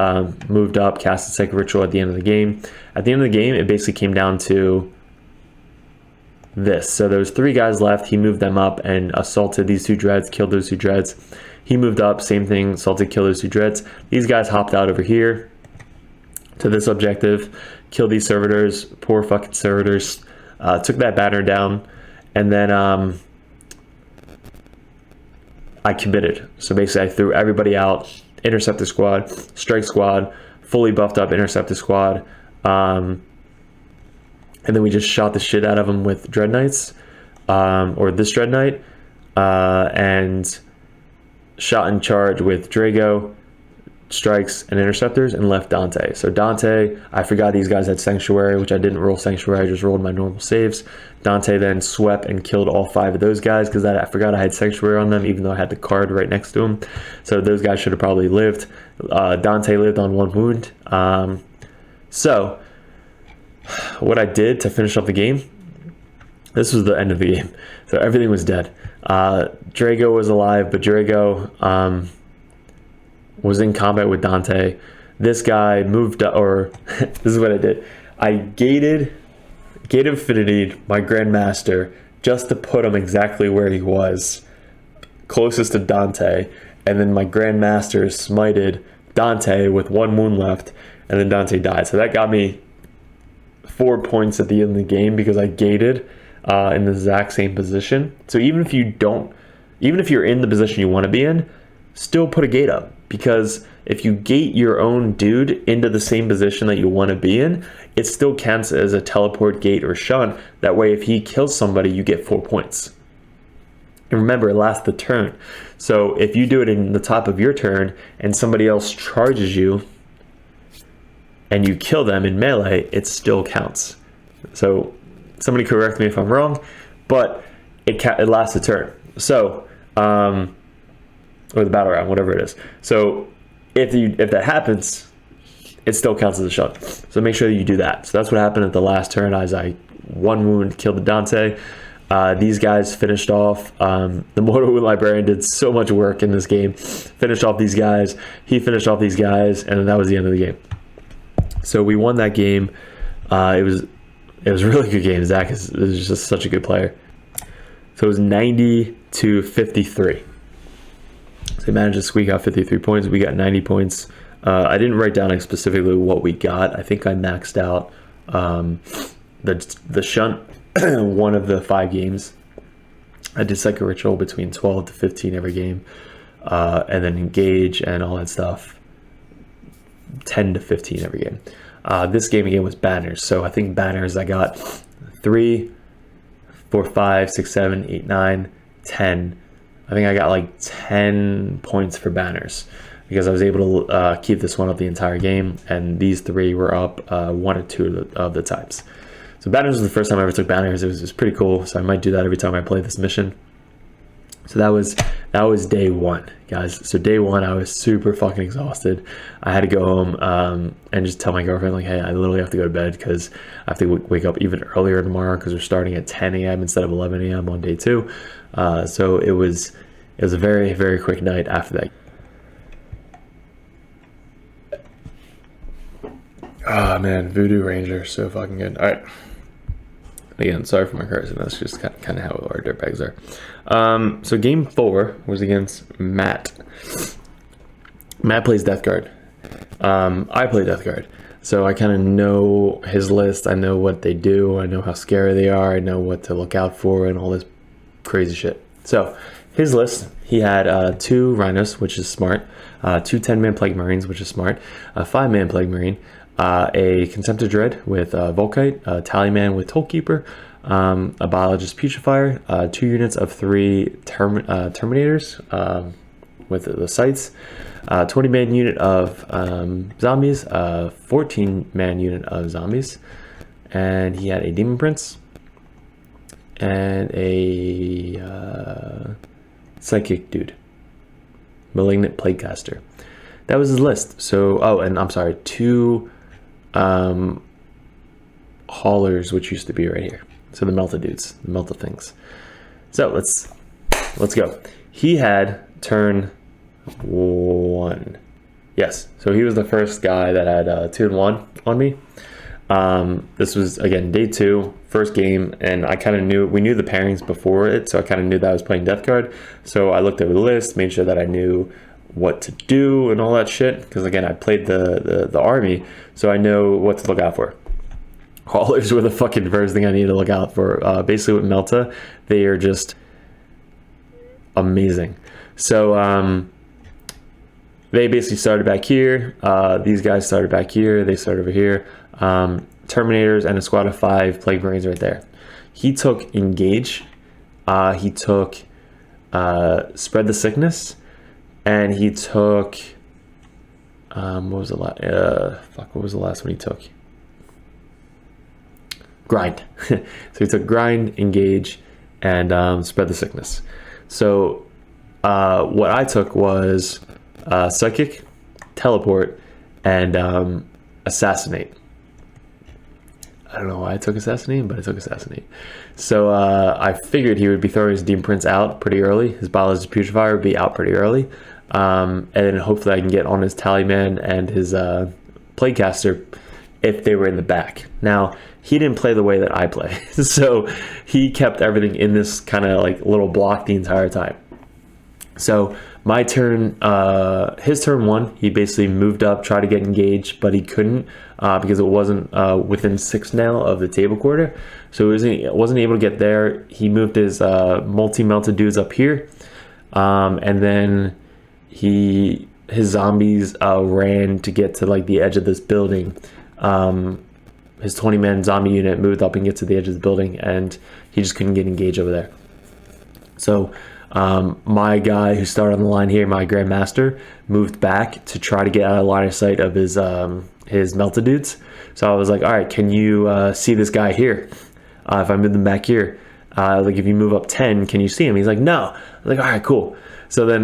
moved up, cast a Psychic Ritual at the end of the game. At the end of the game, it basically came down to this. So there was 3 guys left. He moved them up and assaulted these 2 Dreads, killed those 2 Dreads. He moved up, same thing, assaulted, killed those 2 Dreads. These guys hopped out over here to this objective, kill these servitors, poor fucking servitors, took that banner down, and then I committed. So basically I threw everybody out, Interceptor Squad, Strike Squad, fully buffed up Interceptor Squad, and then we just shot the shit out of them with Dreadknights, or this Dreadknight, and shot in charge with Drago, Strikes, and Interceptors, and left Dante. So Dante, I forgot these guys had Sanctuary, which I didn't roll Sanctuary, I just rolled my normal saves. Dante then swept and killed all 5 of those guys, because I forgot I had Sanctuary on them, even though I had the card right next to him. So those guys should have probably lived. Dante lived on 1 wound. So what I did to finish up the game, this was the end of the game. So everything was dead. Drago was alive, but Drago was in combat with Dante. This guy moved up, or this is what I did. I Gate Infinity my Grandmaster just to put him exactly where he was, closest to Dante, and then my Grandmaster smited Dante with 1 wound left, and then Dante died. So that got me 4 points at the end of the game, because I gated in the exact same position. So even if you're in the position you want to be in, still put a gate up, because if you gate your own dude into the same position that you want to be in, it still counts as a teleport, gate, or shunt. That way, if he kills somebody, you get 4 points. And remember, it lasts the turn. So if you do it in the top of your turn and somebody else charges you and you kill them in melee, it still counts. So somebody correct me if I'm wrong, but it lasts a turn. So, or the battle round, whatever it is. So if that happens, it still counts as a shot. So make sure that you do that. So that's what happened at the last turn, as I 1 wound killed the Dante. These guys finished off. The Mortal Wound Librarian did so much work in this game. Finished off these guys. He finished off these guys, and that was the end of the game. So we won that game. It was a really good game. Zach is just such a good player. So it was 90-53. So he managed to squeak out 53 points. We got 90 points. I didn't write down specifically what we got. I think I maxed out the shunt one of the 5 games. I did Psychic Ritual between 12 to 15 every game, and then Engage and all that stuff 10 to 15 every game. This game again was Banners. So I think Banners I got 3, 4, 5, 6, 7, 8, 9, 10. I think I got like 10 points for Banners, because I was able to keep this one up the entire game, and these 3 were up 1 or 2 of the times. So Banners was the first time I ever took Banners. It was pretty cool, so I might do that every time I play this mission. So that was day 1, guys. So day 1, I was super fucking exhausted. I had to go home and just tell my girlfriend, like, hey, I literally have to go to bed, because I have to wake up even earlier tomorrow, because we're starting at 10 a.m. instead of 11 a.m. on day 2. So it was a very, very quick night after that. Oh man, Voodoo Ranger, so fucking good. All right. Again, sorry for my cursing. That's just kind of how our dirtbags are. So game 4 was against Matt. Matt plays Death Guard. I play Death Guard. So I kind of know his list. I know what they do. I know how scary they are. I know what to look out for and all this crazy shit. So his list, he had 2 Rhinos, which is smart, 2 10-man Plague Marines, which is smart, a 5-man Plague Marine, a Contemptor Dread with Volkite, a Tallyman with Tollkeeper, a Biologist Putrefier, 2 units of 3 Terminators with the sights, 20-man unit of zombies, 14-man unit of zombies, and he had a Demon Prince and a Psychic dude, Malignant Plaguecaster. That was his list. So, oh, and I'm sorry, 2 haulers, which used to be right here. So the Melta dudes, the Melta things. So let's go. He had turn 1. Yes, so he was the first guy that had 2 and 1 on me. This was, again, day 2, first game, and I kind of knew, we knew the pairings before it, so I kind of knew that I was playing Death Guard. So I looked over the list, made sure that I knew what to do and all that shit, because again, I played the army, so I know what to look out for. Haulers were the fucking first thing I needed to look out for. Basically with Melta, they are just amazing. So they basically started back here. These guys started back here. They started over here. Terminators and a squad of 5 Plague Marines right there. He took Engage. He took Spread the Sickness. And he took... what was the last... what was the last one he took? Grind. So he took Grind, Engage, and Spread the Sickness. So what I took was Psychic, Teleport, and Assassinate. I don't know why I took Assassinate, but I took Assassinate. So I figured he would be throwing his Demon Prince out pretty early. His Biologist Putrefier would be out pretty early. And then hopefully I can get on his Tallyman and his Plaguecaster if they were in the back. Now, he didn't play the way that I play. So he kept everything in this kind of like little block the entire time. So my turn, his turn 1, he basically moved up, tried to get engaged, but he couldn't because it wasn't within 6 now of the table quarter. So he wasn't able to get there. He moved his multi-melted dudes up here. And then his zombies ran to get to like the edge of this building. His 20-man zombie unit moved up and get to the edge of the building, and he just couldn't get engaged over there. So my guy who started on the line here, my Grandmaster, moved back to try to get out of line of sight of his Melta dudes. So I was like, all right, can you see this guy here? If I move them back here, like if you move up 10, can you see him? He's like, no. I was like, all right, cool. So then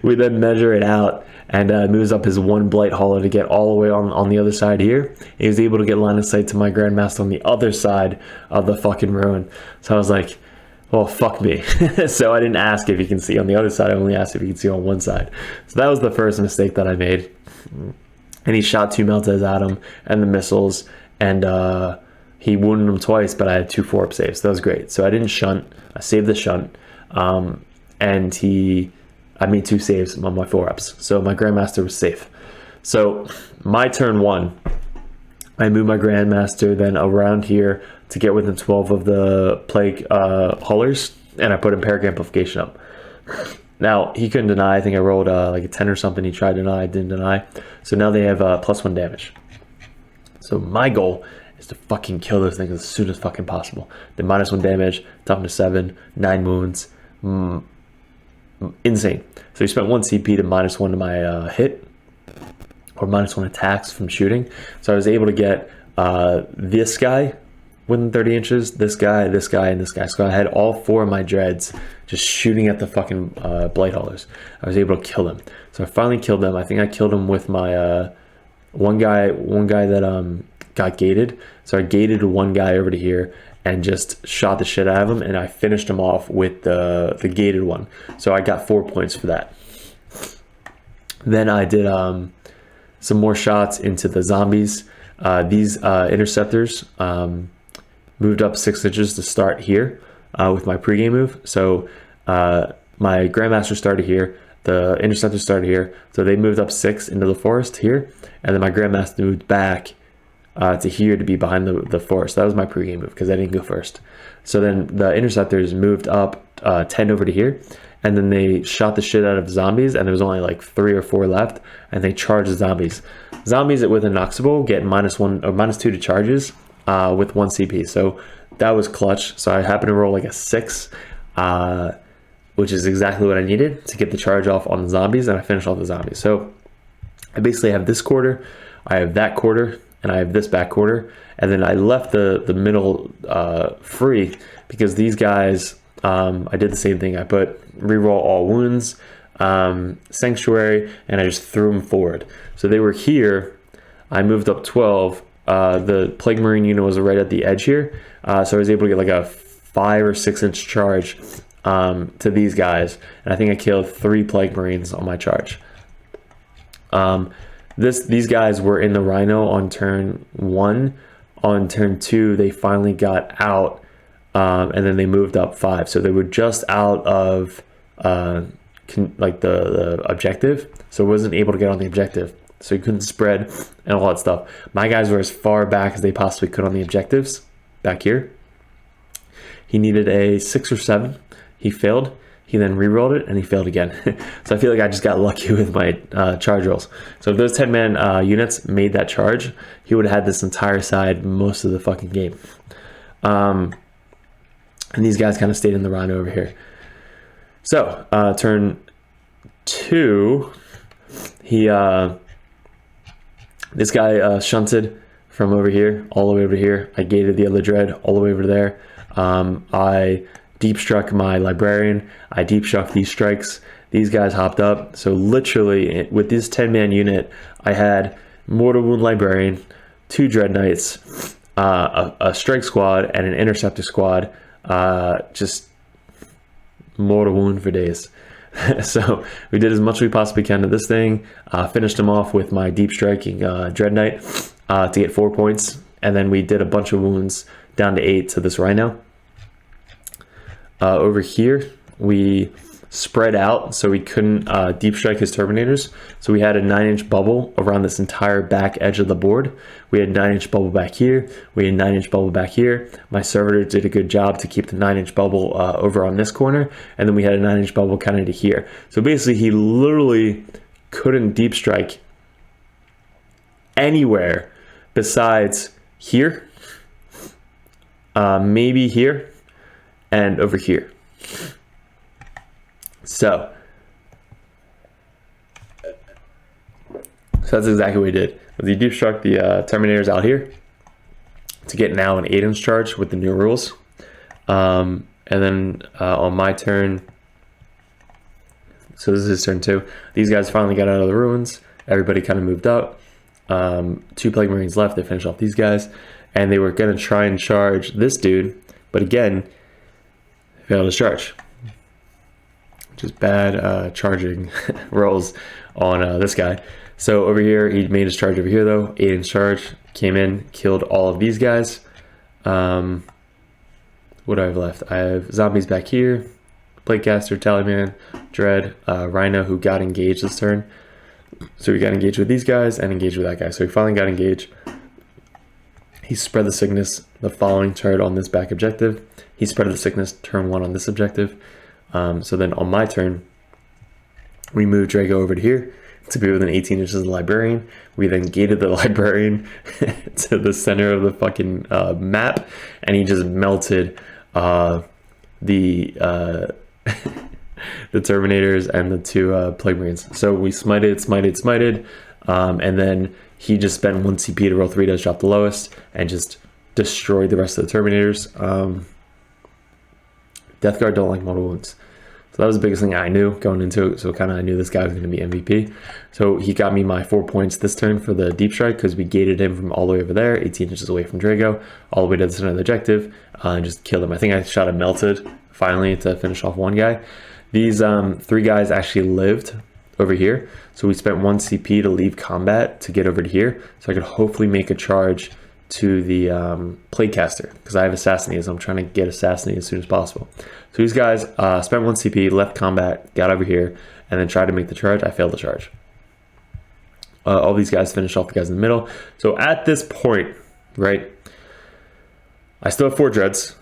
we then measure it out, and moves up his 1 Blight Hauler to get all the way on the other side here. He was able to get line of sight to my Grandmaster on the other side of the fucking ruin. So I was like, well, fuck me. So I didn't ask if you can see on the other side. I only asked if you can see on one side. So that was the first mistake that I made. And he shot 2 Meltas at him and the missiles, and he wounded him twice, but I had 2 4-up saves. That was great. So I didn't shunt. I saved the shunt. And I made 2 saves on my 4-ups. So my Grandmaster was safe. So my turn 1, I moved my Grandmaster then around here to get within 12 of the Plague haulers, and I put Empyric Amplification up. Now, he couldn't deny. I think I rolled like a 10 or something. He tried to deny, didn't deny. So now they have +1 damage. So my goal is to fucking kill those things as soon as fucking possible. Then -1 damage, top to 7, 9 wounds. Insane. So he spent 1 CP to -1 to my hit, or -1 attacks from shooting. So I was able to get this guy within 30 inches, this guy, and this guy. So I had all 4 of my dreads just shooting at the fucking Blight Haulers. I was able to kill them. So I finally killed them. I think I killed him with my one guy that got gated. So I gated one guy over to here and just shot the shit out of him, and I finished him off with the gated one. So I got 4 points for that. Then I did some more shots into the zombies. These interceptors moved up 6 inches to start here with my pregame move. So my Grandmaster started here, the interceptors started here, so they moved up 6 into the forest here, and then my Grandmaster moved back to here to be behind the forest. That was my pregame move because I didn't go first. So then the interceptors moved up 10 over to here, and then they shot the shit out of zombies, and there was only like 3 or 4 left, and they charged the zombies. Zombies with a Noxable get -1 or -2 to charges with 1 CP. So that was clutch. So I happened to roll like a 6, which is exactly what I needed to get the charge off on the zombies, and I finished off the zombies. So I basically have this quarter, I have that quarter, and I have this back quarter, and then I left the middle free because these guys, I did the same thing. I put reroll all wounds, sanctuary, and I just threw them forward. So they were here. I moved up 12. The Plague Marine unit was right at the edge here, so I was able to get like a 5 or 6 inch charge to these guys, and I think I killed 3 Plague Marines on my charge. These guys were in the Rhino on turn 1. On turn 2, they finally got out, and then they moved up 5. So they were just out of like the objective, so I wasn't able to get on the objective. So you couldn't spread and all that stuff. My guys were as far back as they possibly could on the objectives, back here. He needed a 6 or 7. He failed. He then re-rolled it, and he failed again. So I feel like I just got lucky with my charge rolls. So if those 10-man units made that charge, he would have had this entire side most of the fucking game. And these guys kind of stayed in the Rhino over here. So turn 2, he this guy shunted from over here all the way over here. I gated the other dread all the way over there. I deep struck my Librarian. I deep struck these strikes. These guys hopped up. So literally with this 10-man unit, I had Mortal Wound Librarian, 2 Dreadknights, a strike squad, and an interceptor squad. Just Mortal Wound for days. So we did as much as we possibly can to this thing. Finished him off with my deep striking Dreadknight to get 4 points. And then we did a bunch of wounds down to 8 to this Rhino. Over here, we spread out so we couldn't deep strike his Terminators. So we had a 9-inch bubble around this entire back edge of the board. We had a 9-inch bubble back here. We had a 9-inch bubble back here. My servitor did a good job to keep the 9-inch bubble over on this corner. And then we had a 9-inch bubble kind of to here. So basically, he literally couldn't deep strike anywhere besides here, maybe here, and over here. So that's exactly what we did. We deep struck the Terminators out here to get now an 8-inch charge with the new rules. And then on my turn, so this is turn 2. These guys finally got out of the ruins. Everybody kind of moved up. 2 Plague Marines left. They finished off these guys, and they were going to try and charge this dude, but again, failed his charge. Just bad charging rolls on this guy. So over here, he made his charge over here though. 8-inch charge, came in, killed all of these guys. What do I have left? I have zombies back here, Plaguecaster, Tallyman, Dread, Rhino, who got engaged this turn. So we got engaged with these guys and engaged with that guy. So we finally got engaged. He spread the sickness the following turn on this back objective. He spread the sickness turn 1 on this objective. So then on my turn, we moved Drago over to here to be within 18 inches of the Librarian. We then gated the Librarian to the center of the fucking map, and he just melted the the Terminators and the 2 Plague Marines. So we smited, and then he just spent 1 CP to roll 3 dice, drop the lowest, and just destroyed the rest of the Terminators. Death Guard don't like mortal wounds. So that was the biggest thing I knew going into it. So kind of I knew this guy was going to be MVP. So he got me my 4 points this turn for the deep strike because we gated him from all the way over there, 18 inches away from Drago, all the way to the center of the objective, and just killed him. I think I shot a melted finally to finish off one guy. These 3 guys actually lived over here. So we spent 1 CP to leave combat to get over to here. So I could hopefully make a charge to the Plaguecaster because I have Assassinate, so I'm trying to get Assassinate as soon as possible. So these guys spent 1 CP, left combat, got over here, and then tried to make the charge. I failed the charge. All these guys finished off the guys in the middle. So at this point, right? I still have 4 dreads.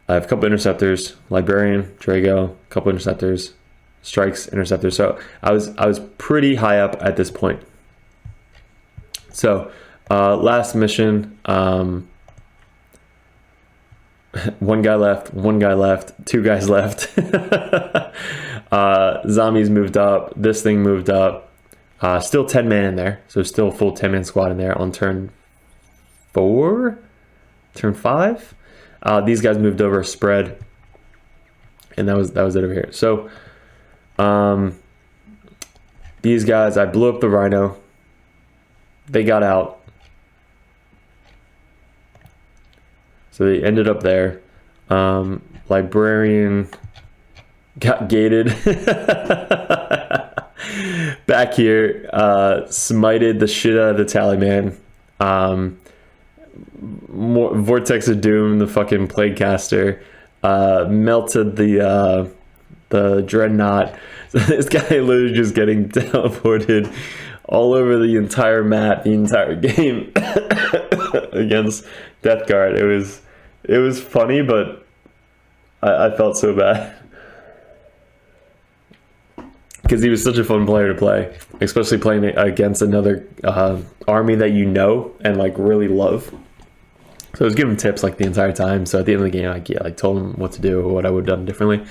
I have a couple interceptors, Librarian, Drago, a couple interceptors, strikes, interceptors. So I was pretty high up at this point. So last mission, one guy left, 2 guys left. Zombies moved up, this thing moved up. Still 10 man in there, so still a full 10 man squad in there on turn 4, turn 5. These guys moved over, spread, and that was it over here. So these guys, I blew up the Rhino. They got out, so they ended up there. Librarian got gated. Back here, smited the shit out of the Tallyman. Vortex of Doom, the fucking Plaguecaster, melted the Dreadknight. So this guy literally just getting teleported all over the entire map, the entire game against Death Guard. It was funny, but I felt so bad. Because he was such a fun player to play, especially playing against another army that you know and like really love. So I was giving him tips like the entire time. So at the end of the game, I told him what to do or what I would have done differently.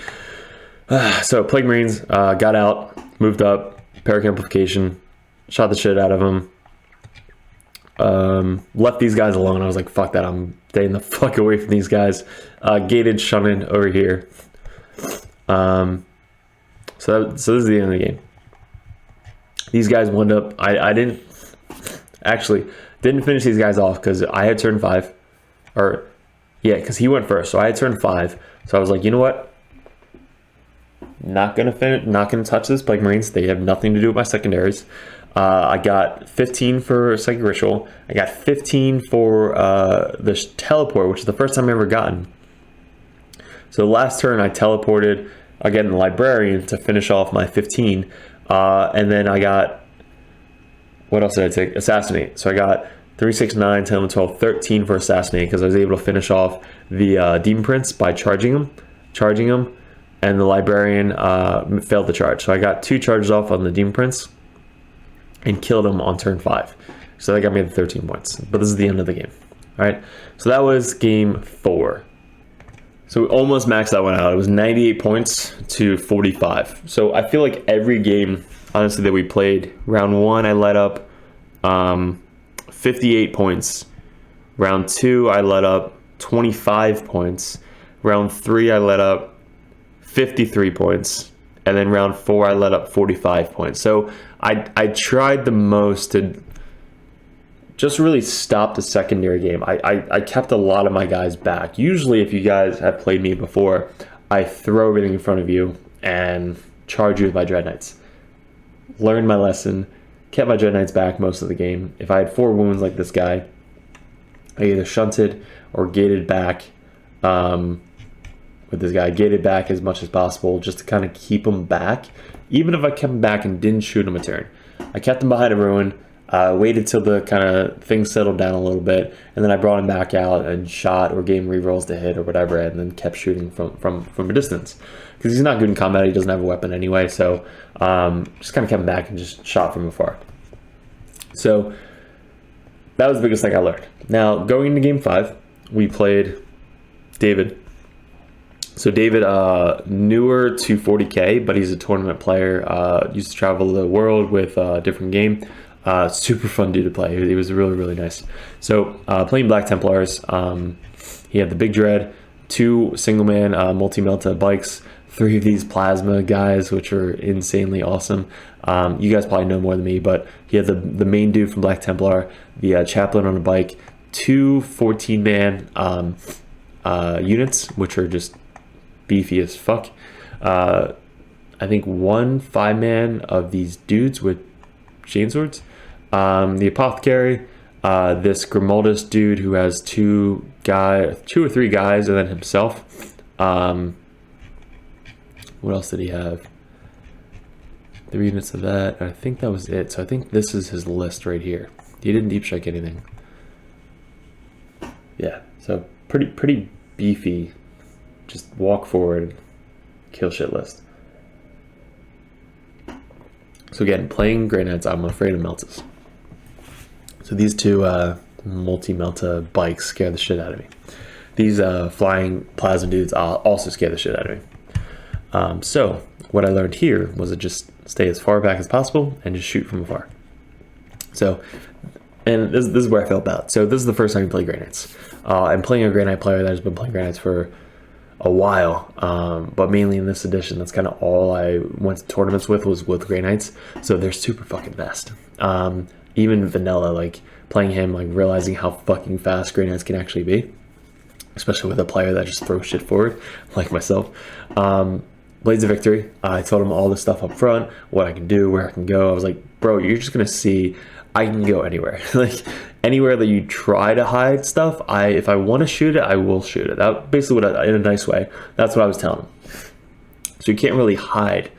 So Plague Marines got out, moved up, Empyric Amplification, shot the shit out of them. Left these guys alone. I was like, fuck that, I'm staying the fuck away from these guys. Gated Shunning over here. So this is the end of the game. These guys wound up, I didn't finish these guys off because I had turn 5. Or, yeah, because he went first. So I had turn 5. So I was like, you know what? Not gonna touch this Plague Marines. They have nothing to do with my secondaries. I got 15 for Psychic Ritual. I got 15 for the Teleport, which is the first time I've ever gotten. So last turn I teleported again the Librarian to finish off my 15. And then I got, what else did I take? Assassinate. So I got 3, 6, 9, 10, 11, 12, 13 for Assassinate because I was able to finish off the Demon Prince by charging him, and the Librarian failed the charge. So I got 2 charges off on the Demon Prince and killed him on turn 5. So that got me the 13 points. But this is the end of the game. All right. So that was game 4. So we almost maxed that one out. It was 98 points to 45. So I feel like every game, honestly, that we played, round 1 I let up 58 points. Round 2 I let up 25 points. Round 3 I let up 53 points. And then round 4 I let up 45 points. So I tried the most to just really stop the secondary game. I kept a lot of my guys back. Usually, if you guys have played me before, I throw everything in front of you and charge you with my Dreadknights. Learned my lesson, kept my Dreadknights back most of the game. If I had 4 wounds like this guy, I either shunted or gated back with this guy. Gated back as much as possible just to kind of keep him back. Even if I kept him back and didn't shoot him a turn. I kept him behind a ruin. Waited till the kind of things settled down a little bit, and then I brought him back out and shot or gave him rerolls to hit or whatever, and then kept shooting from a distance. Because he's not good in combat, he doesn't have a weapon anyway, so just kind of kept him back and just shot from afar. So that was the biggest thing I learned. Now, going into game 5, we played David. So David, newer to 40k, but he's a tournament player, used to travel the world with a different game. Super fun dude to play. He was really, really nice. So playing Black Templars, he had the Big Dread, 2 single-man multi-melta bikes, 3 of these plasma guys, which are insanely awesome. You guys probably know more than me, but he had the main dude from Black Templar, the chaplain on a bike, 2 14-man units, which are just beefy as fuck. I think 1 5-man of these dudes with chainswords. The Apothecary, this Grimaldus dude who has 2 or 3 guys, and then himself. What else did he have? 3 units of that. I think that was it. So I think this is his list right here. He didn't deep strike anything. Yeah, so pretty beefy, just walk forward, kill shit list. So again, playing Dreadknights, I'm afraid of meltas. So these two multi-melta bikes scare the shit out of me. These flying plasma dudes also scare the shit out of me. So what I learned here was to just stay as far back as possible and just shoot from afar. So, and this is where I felt bad. So this is the first time I play Dreadknights. I'm playing a Dreadknight player that has been playing Dreadknights for a while, but mainly in this edition, that's kind of all I went to tournaments with was with Dreadknights. So they're super fucking fast. Even vanilla, like playing him, like realizing how fucking fast Dreadknights can actually be, especially with a player that just throws shit forward, like myself. Blades of Victory, I told him all the stuff up front, what I can do, where I can go. I was like, bro, you're just gonna see I can go anywhere. Like anywhere that you try to hide stuff, if I want to shoot it, I will shoot it. That basically in a nice way. That's what I was telling him. So you can't really hide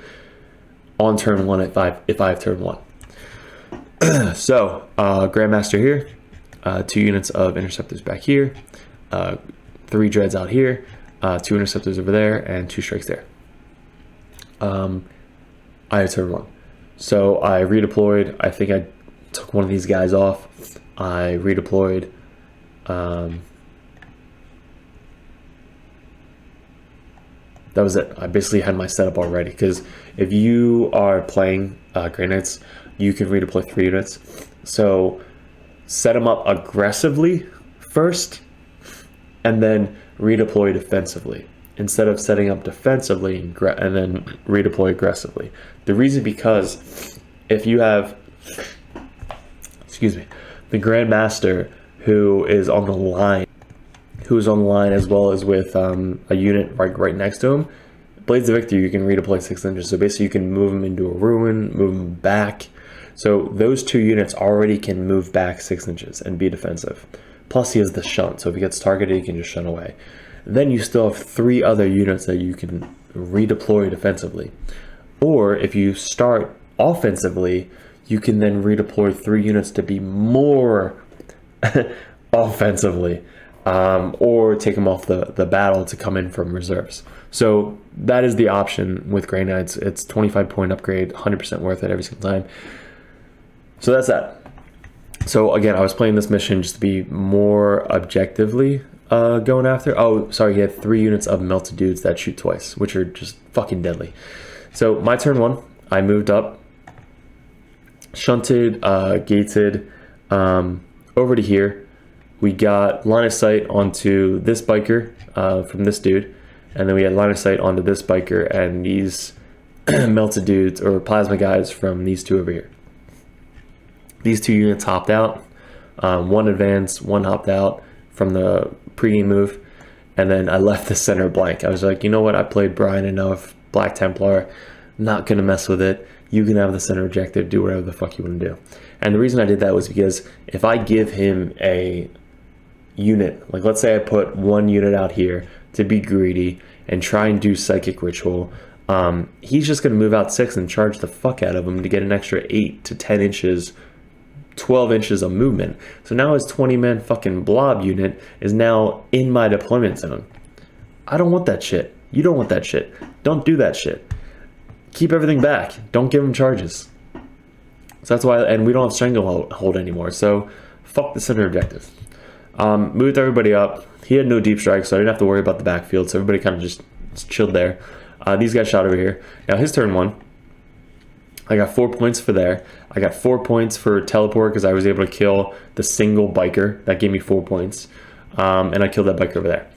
on turn one if I have turn one. So Grandmaster here, 2 units of interceptors back here, 3 dreads out here, 2 interceptors over there, and 2 strikes there. I had turn one. So I redeployed. I think I took one of these guys off. I redeployed. That was it. I basically had my setup already, because if you are playing Dreadknights, you can redeploy 3 units. So set them up aggressively first, and then redeploy defensively, instead of setting up defensively and then redeploy aggressively. The reason because if you have, excuse me, the Grandmaster who is on the line, as well as with a unit right next to him, Blades of Victory, you can redeploy 6 inches. So basically you can move them into a ruin, move them back. So those 2 units already can move back 6 inches and be defensive. Plus he has the shunt, so if he gets targeted, he can just shunt away. Then you still have 3 other units that you can redeploy defensively. Or if you start offensively, you can then redeploy 3 units to be more offensively, or take them off the battle to come in from reserves. So that is the option with Dreadknights. It's 25 point upgrade, 100% worth it every single time. So that's that. So again, I was playing this mission just to be more objectively going after. Oh, sorry, he had 3 units of melted dudes that shoot twice, which are just fucking deadly. So my turn 1, I moved up, shunted, gated, over to here. We got line of sight onto this biker from this dude, and then we had line of sight onto this biker and these melted dudes or plasma guys from these 2 over here. These 2 units hopped out, 1 advanced, 1 hopped out from the pregame move, and then I left the center blank. I was like, you know what, I played Brian enough, Black Templar, not gonna mess with it. You can have the center objective, do whatever the fuck you want to do. And the reason I did that was because if I give him a unit, like let's say I put 1 unit out here to be greedy and try and do Psychic Ritual, he's just going to move out 6 and charge the fuck out of him to get an extra 8 to 10 inches, 12 inches of movement. So now his 20-man fucking blob unit is now in my deployment zone. I don't want that shit. You don't want that shit. Don't do that shit. Keep everything back. Don't give him charges. So that's why, and we don't have Stranglehold anymore, so fuck the center objective. Moved everybody up. He had no deep strike, so I didn't have to worry about the backfield, so everybody kind of just chilled there. These guys shot over here. Now his turn 1. I got 4 points for there. I got 4 points for teleport because I was able to kill the single biker. That gave me 4 points. And I killed that biker over there.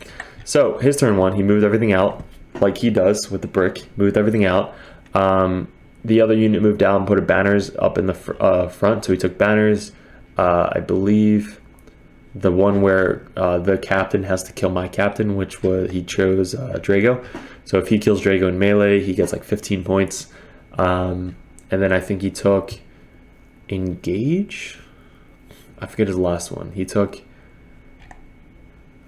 So his turn 1, he moved everything out like he does with the brick. Moved everything out. The other unit moved down and put banners up in the front. So he took banners. I believe the one where the captain has to kill my captain, which was, he chose Drago. So if he kills Drago in melee, he gets like 15 points. And then I think he took Engage. I forget his last one. He took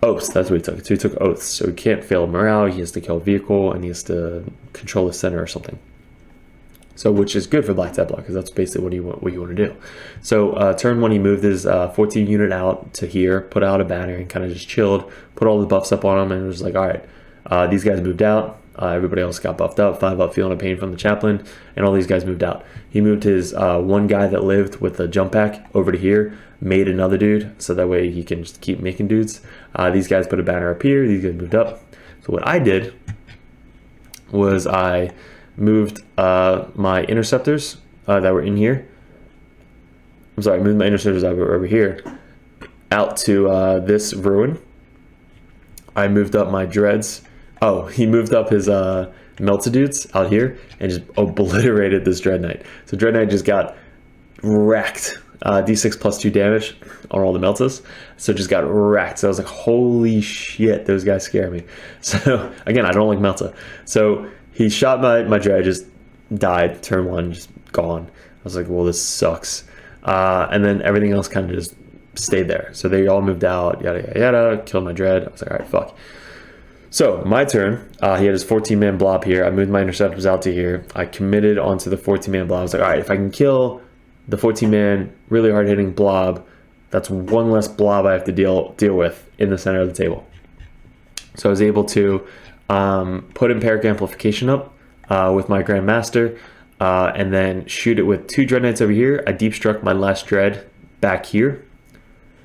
Oaths. That's what he took. So he took Oaths. So he can't fail morale. He has to kill a vehicle and he has to control the center or something. So, which is good for Black Templar, because that's basically what you want to do. So turn 1, he moved his 14 unit out to here, put out a banner, and kind of just chilled, put all the buffs up on him, and was like, all right, these guys moved out. Everybody else got buffed up, 5 up, feeling a pain from the chaplain, and all these guys moved out. He moved his one guy that lived with the jump pack over to here, made another dude, so that way he can just keep making dudes. These guys put a banner up here, these guys moved up. So what I did was I moved my interceptors that were in here. I'm sorry, I moved my interceptors over here out to this ruin. I moved up my dreads. Oh, he moved up his melta dudes out here and just obliterated this Dreadknight. So Dreadknight just got wrecked. D6 plus 2 damage on all the meltas. So just got wrecked. So I was like, holy shit, those guys scare me. So again, I don't like melta. So he shot my dread, just died, turn 1, just gone. I was like, well, this sucks. And then everything else kind of just stayed there. So they all moved out, yada, yada, yada, killed my dread. I was like, all right, fuck. So my turn, he had his 14-man blob here. I moved my interceptors out to here. I committed onto the 14-man blob. I was like, all right, if I can kill the 14-man, really hard-hitting blob, that's one less blob I have to deal with in the center of the table. So I was able to put Empyric Amplification up with my Grandmaster, and then shoot it with 2 Dreadknights over here. I deep struck my last dread back here.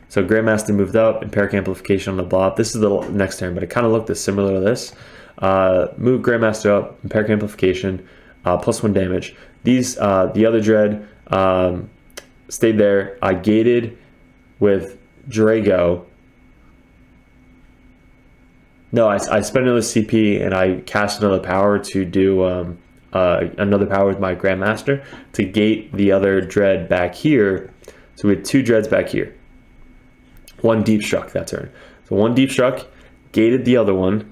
So Grandmaster moved up, Empyric Amplification on the blob. This is the next turn, but it kind of looked similar to this. Move Grandmaster up, Empyric Amplification, plus 1 damage. These, the other dread stayed there. I gated with Drago. No, I spent another CP and I cast another power to do another power with my Grandmaster to gate the other dread back here. So we had 2 dreads back here. 1 deep struck that turn. So 1 deep struck, gated the other one,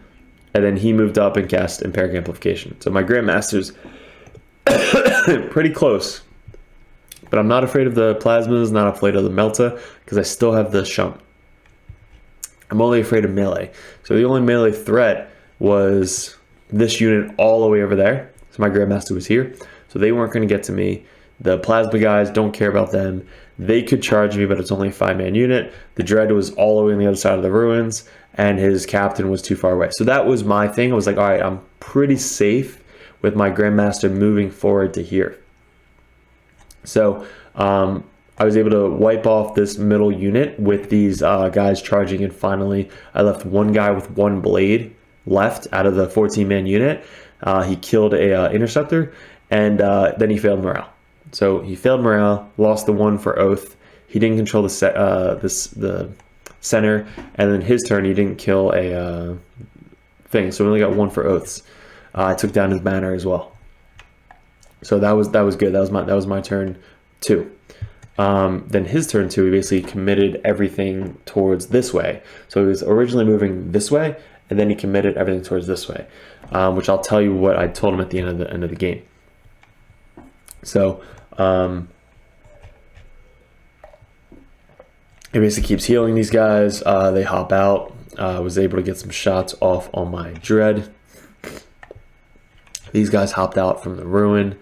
and then he moved up and cast Empyric Amplification. So my Grandmaster's pretty close, but I'm not afraid of the plasmas, not afraid of the melta, because I still have the shunt. I'm only afraid of melee. So the only melee threat was this unit all the way over there. So my Grandmaster was here. So they weren't going to get to me. The plasma guys, don't care about them. They could charge me, but it's only a 5-man unit. The dread was all the way on the other side of the ruins, and his captain was too far away. So that was my thing. I was like, all right, I'm pretty safe with my Grandmaster moving forward to here. So I was able to wipe off this middle unit with these guys charging, and finally I left 1 guy with 1 blade left out of the 14-man unit. He killed a interceptor, and then he failed morale. So he failed morale, lost the 1 for oath. He didn't control the center, and then his turn he didn't kill a thing. So we only got 1 for oaths. I took down his banner as well. So that was good. That was my turn 2. Then his turn 2, he basically committed everything towards this way. So he was originally moving this way, and then he committed everything towards this way, which I'll tell you what I told him at the end of the game. So he basically keeps healing these guys. They hop out. Was able to get some shots off on my dread. These guys hopped out from the ruin.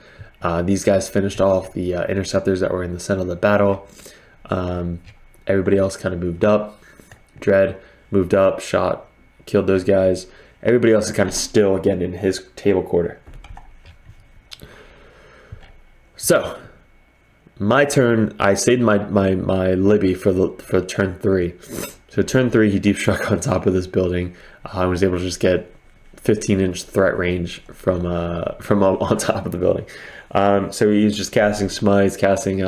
These guys finished off the interceptors that were in the center of the battle. Everybody else kind of moved up. Dread moved up, shot, killed those guys. Everybody else is kind of still again in his table quarter. So my turn, I saved my Libby for turn 3. So turn 3, he deep struck on top of this building. I was able to just get 15-inch threat range from on top of the building. So he's just casting smites, casting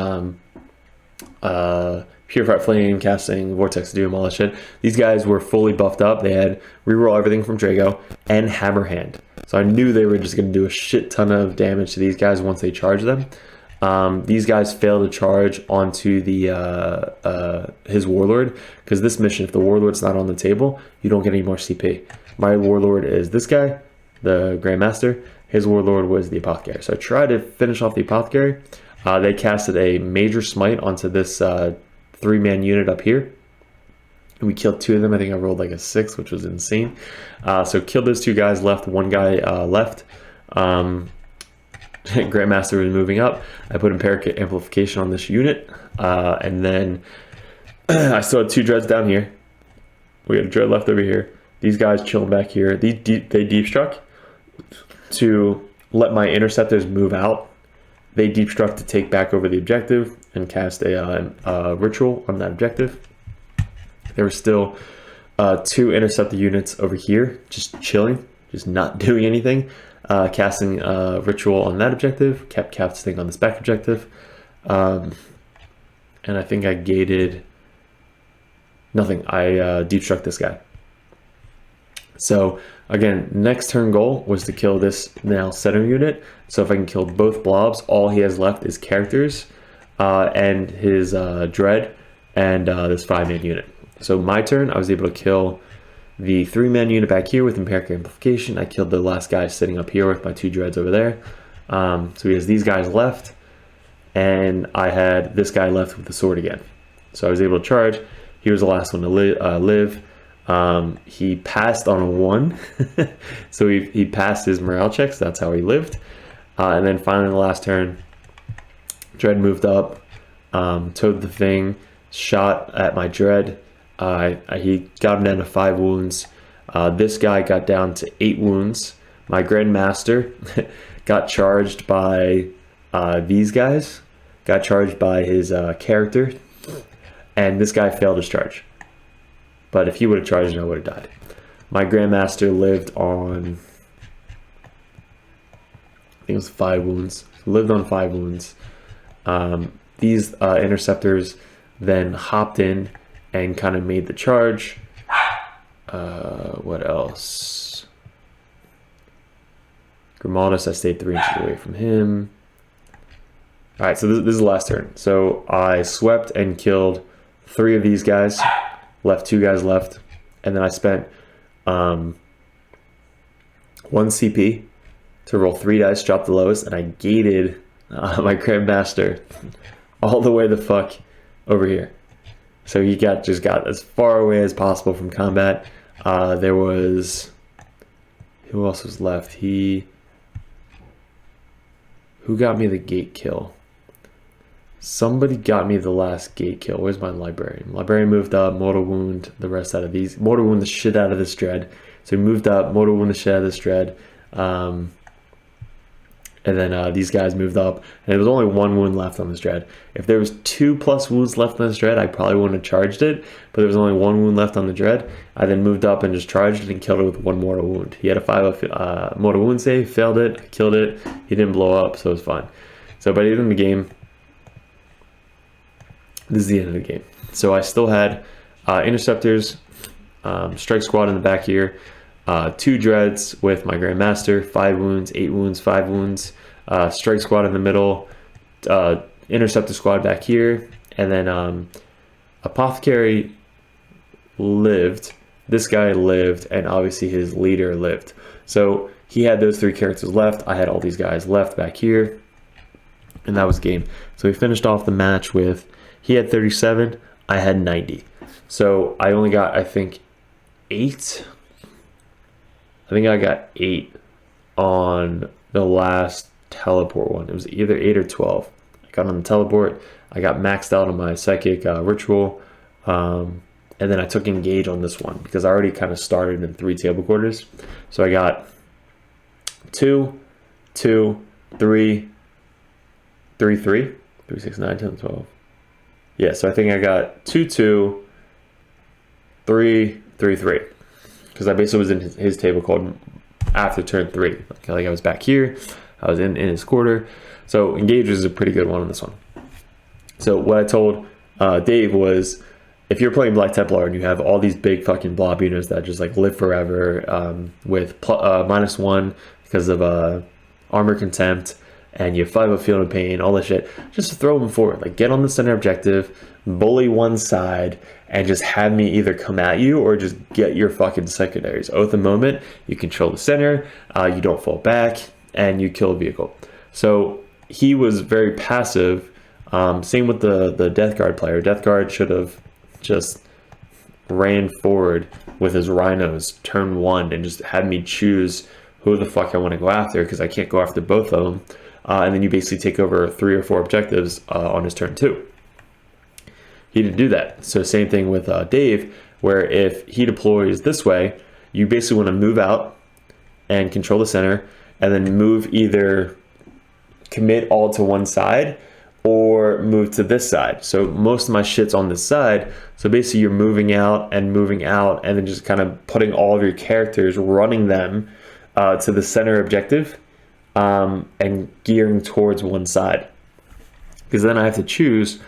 Purify Flame, casting Vortex Doom, all that shit. These guys were fully buffed up. They had reroll everything from Drago and Hammerhand. So I knew they were just going to do a shit ton of damage to these guys once they charge them. These guys failed to charge onto the his Warlord, because this mission, if the Warlord's not on the table, you don't get any more CP. My Warlord is this guy, the Grandmaster. His Warlord was the Apothecary. So I tried to finish off the Apothecary. They casted a major smite onto this 3-man unit up here. And we killed 2 of them. I think I rolled like a 6, which was insane. So killed those 2 guys, left 1 guy left. Grandmaster was moving up. I put Empyric Amplification on this unit, and then I still had 2 dreads down here. We had a dread left over here. These guys chilling back here. They deep struck to let my interceptors move out. They deep struck to take back over the objective and cast a ritual on that objective. There were still 2 interceptor units over here, just chilling, just not doing anything. Casting a ritual on that objective, kept casting on this back objective. And I think I gated nothing. I deep struck this guy. So again, next turn goal was to kill this now center unit. So if I can kill both blobs, all he has left is characters and his dread and this 5-man unit. So my turn, I was able to kill the 3-man unit back here with Empyric Amplification. I killed the last guy sitting up here with my 2 dreads over there. So he has these guys left, and I had this guy left with the sword again. So I was able to charge. He was the last one to live. He passed on a 1, so he passed his morale checks. That's how he lived. And then finally, the last turn, Dread moved up, towed the thing, shot at my Dread. He got him down to 5 wounds. This guy got down to 8 wounds. My Grandmaster got charged by these guys, got charged by his character, and this guy failed his charge. But if he would have charged, I would have died. My Grandmaster lived on, I think it was 5 wounds. Lived on 5 wounds. These interceptors then hopped in and kind of made the charge. What else? Grimaldus, I stayed 3 inches away from him. All right, so this is the last turn. So I swept and killed 3 of these guys, left 2 guys left, and then I spent 1 CP to roll 3 dice, drop the lowest, and I gated my Grandmaster all the way the fuck over here. So he just got as far away as possible from combat. There was, who else was left? Who got me the gate kill? Somebody got me the last gate kill. Where's my Librarian? Librarian moved up, mortal wound the rest out of these. Mortal wound the shit out of this Dread. So he moved up, mortal wound the shit out of this Dread. And then these guys moved up, and there was only 1 wound left on this Dread. If there was 2+ wounds left on this Dread, I probably wouldn't have charged it, but there was only 1 wound left on the Dread. I then moved up and just charged it and killed it with 1 mortal wound. He had a 5 mortal wound save, failed it, I killed it. He didn't blow up, so it was fine. So by the end of the game, this is the end of the game. So I still had interceptors, strike squad in the back here, 2 dreads with my Grandmaster, 5 wounds, 8 wounds, 5 wounds, strike squad in the middle, interceptor squad back here, and then Apothecary lived, this guy lived, and obviously his leader lived. So he had those 3 characters left. I had all these guys left back here, and that was game. So we finished off the match with, he had 37, I had 90. So I only got, I think, 8. I think I got 8 on the last teleport one. It was either 8 or 12. I got on the teleport. I got maxed out on my psychic ritual. And then I took engage on this one because I already kind of started in 3 table quarters. So I got 2, 2, 3, 3, 3, 3, 6, 9, 10, 12. Yeah, so I think I got 2, 2, 3, 3, 3. Because I basically was in his table called after turn 3. Like I was back here, I was in his quarter. So engage is a pretty good one on this one. So what I told Dave was, if you're playing Black Templar and you have all these big fucking blob units that just like live forever with -1 because of armor contempt, and you have 5 of Field of Pain, all this shit, just throw them forward. Like get on the center objective, bully one side, and just have me either come at you or just get your fucking secondaries. Oath of Moment, you control the center, you don't fall back, and you kill a vehicle. So he was very passive. Same with the Death Guard player. Death Guard should have just ran forward with his rhinos turn 1 and just had me choose who the fuck I want to go after, because I can't go after both of them. and then you basically take over 3 or 4 objectives on his turn 2. He didn't do that. So same thing with Dave, where if he deploys this way, you basically want to move out and control the center, and then move, either commit all to one side or move to this side. So most of my shit's on this side. So basically you're moving out and then just kind of putting all of your characters, running them to the center objective, and gearing towards one side. Because then I have to choose,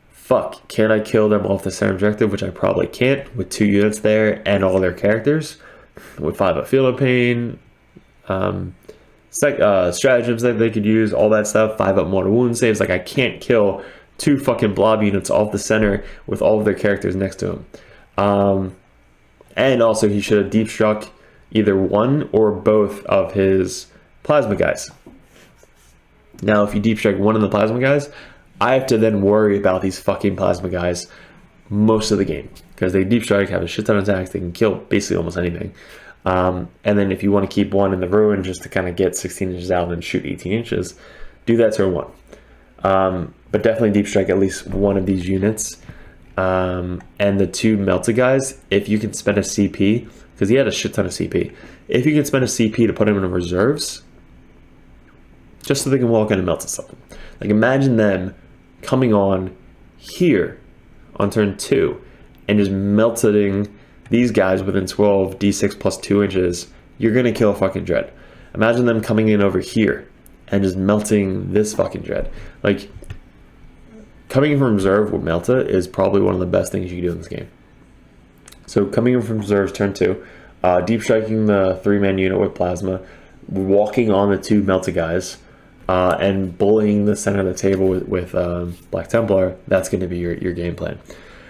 fuck, can I kill them off the center objective, which I probably can't with 2 units there and all their characters, with 5 up Field of Pain, stratagems that they could use, all that stuff, 5 up mortal wound saves. Like, I can't kill 2 fucking blob units off the center with all of their characters next to him. And also he should have deep struck either one or both of his plasma guys. Now if you deep strike one of the plasma guys, I have to then worry about these fucking plasma guys most of the game, because they deep strike, have a shit ton of attacks, they can kill basically almost anything. And then if you want to keep one in the ruin just to kind of get 16 inches out and shoot 18 inches, do that turn 1. But definitely deep strike at least one of these units. And the 2 melta guys, if you can spend a CP, because he had a shit ton of CP, if you can spend a CP to put him in reserves, just so they can walk in and melt something. Like, imagine them coming on here on turn 2 and just melting these guys within 12 d6 plus 2 inches. You're gonna kill a fucking dread. Imagine them coming in over here and just melting this fucking dread. Like, coming in from reserve with melta is probably one of the best things you can do in this game. So coming in from reserves turn 2, deep striking the 3-man unit with plasma, walking on the 2 melta guys, and bullying the center of the table with Black Templar. That's going to be your game plan.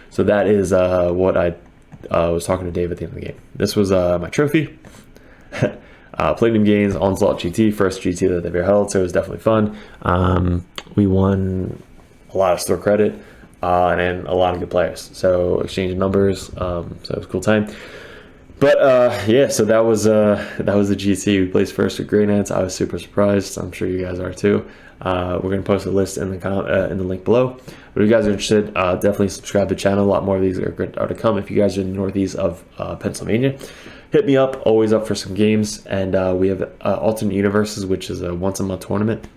So that is what I was talking to Dave at the end of the game. This was my trophy. Platinum Games Onslaught GT, first GT that they've ever held, so it was definitely fun. We won a lot of store credit and a lot of good players, so exchanging numbers, so it was a cool time. But yeah, so that was the GT. We placed first with Greatknights. I was super surprised. I'm sure you guys are too. We're gonna post a list in the link below. But if you guys are interested, definitely subscribe to the channel. A lot more of these are to come. If you guys are in the northeast of Pennsylvania, hit me up. Always up for some games. And we have Alternate Universes, which is a once-a-month tournament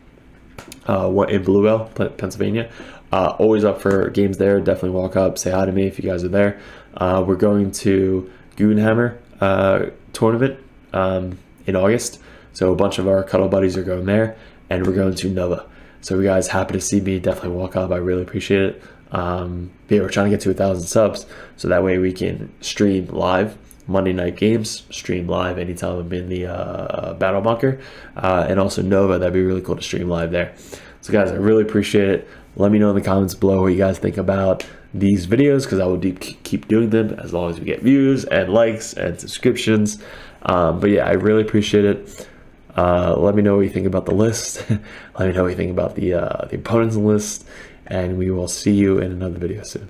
in Bluebell, Pennsylvania. Always up for games there. Definitely walk up, say hi to me if you guys are there. We're going to Warhammer tournament in August, so a bunch of our cuddle buddies are going there, and we're going to Nova. So if you guys happy to see me, definitely walk up. I really appreciate it. Yeah, we're trying to get to 1,000 subs, so that way we can stream live Monday night games, stream live anytime I'm in the battle bunker, and also Nova. That'd be really cool to stream live there. So guys, I really appreciate it. Let me know in the comments below what you guys think about these videos, because I will keep doing them as long as we get views and likes and subscriptions. But yeah, I really appreciate it. Let me know what you think about the list. Let me know what you think about the opponents list, and we will see you in another video soon.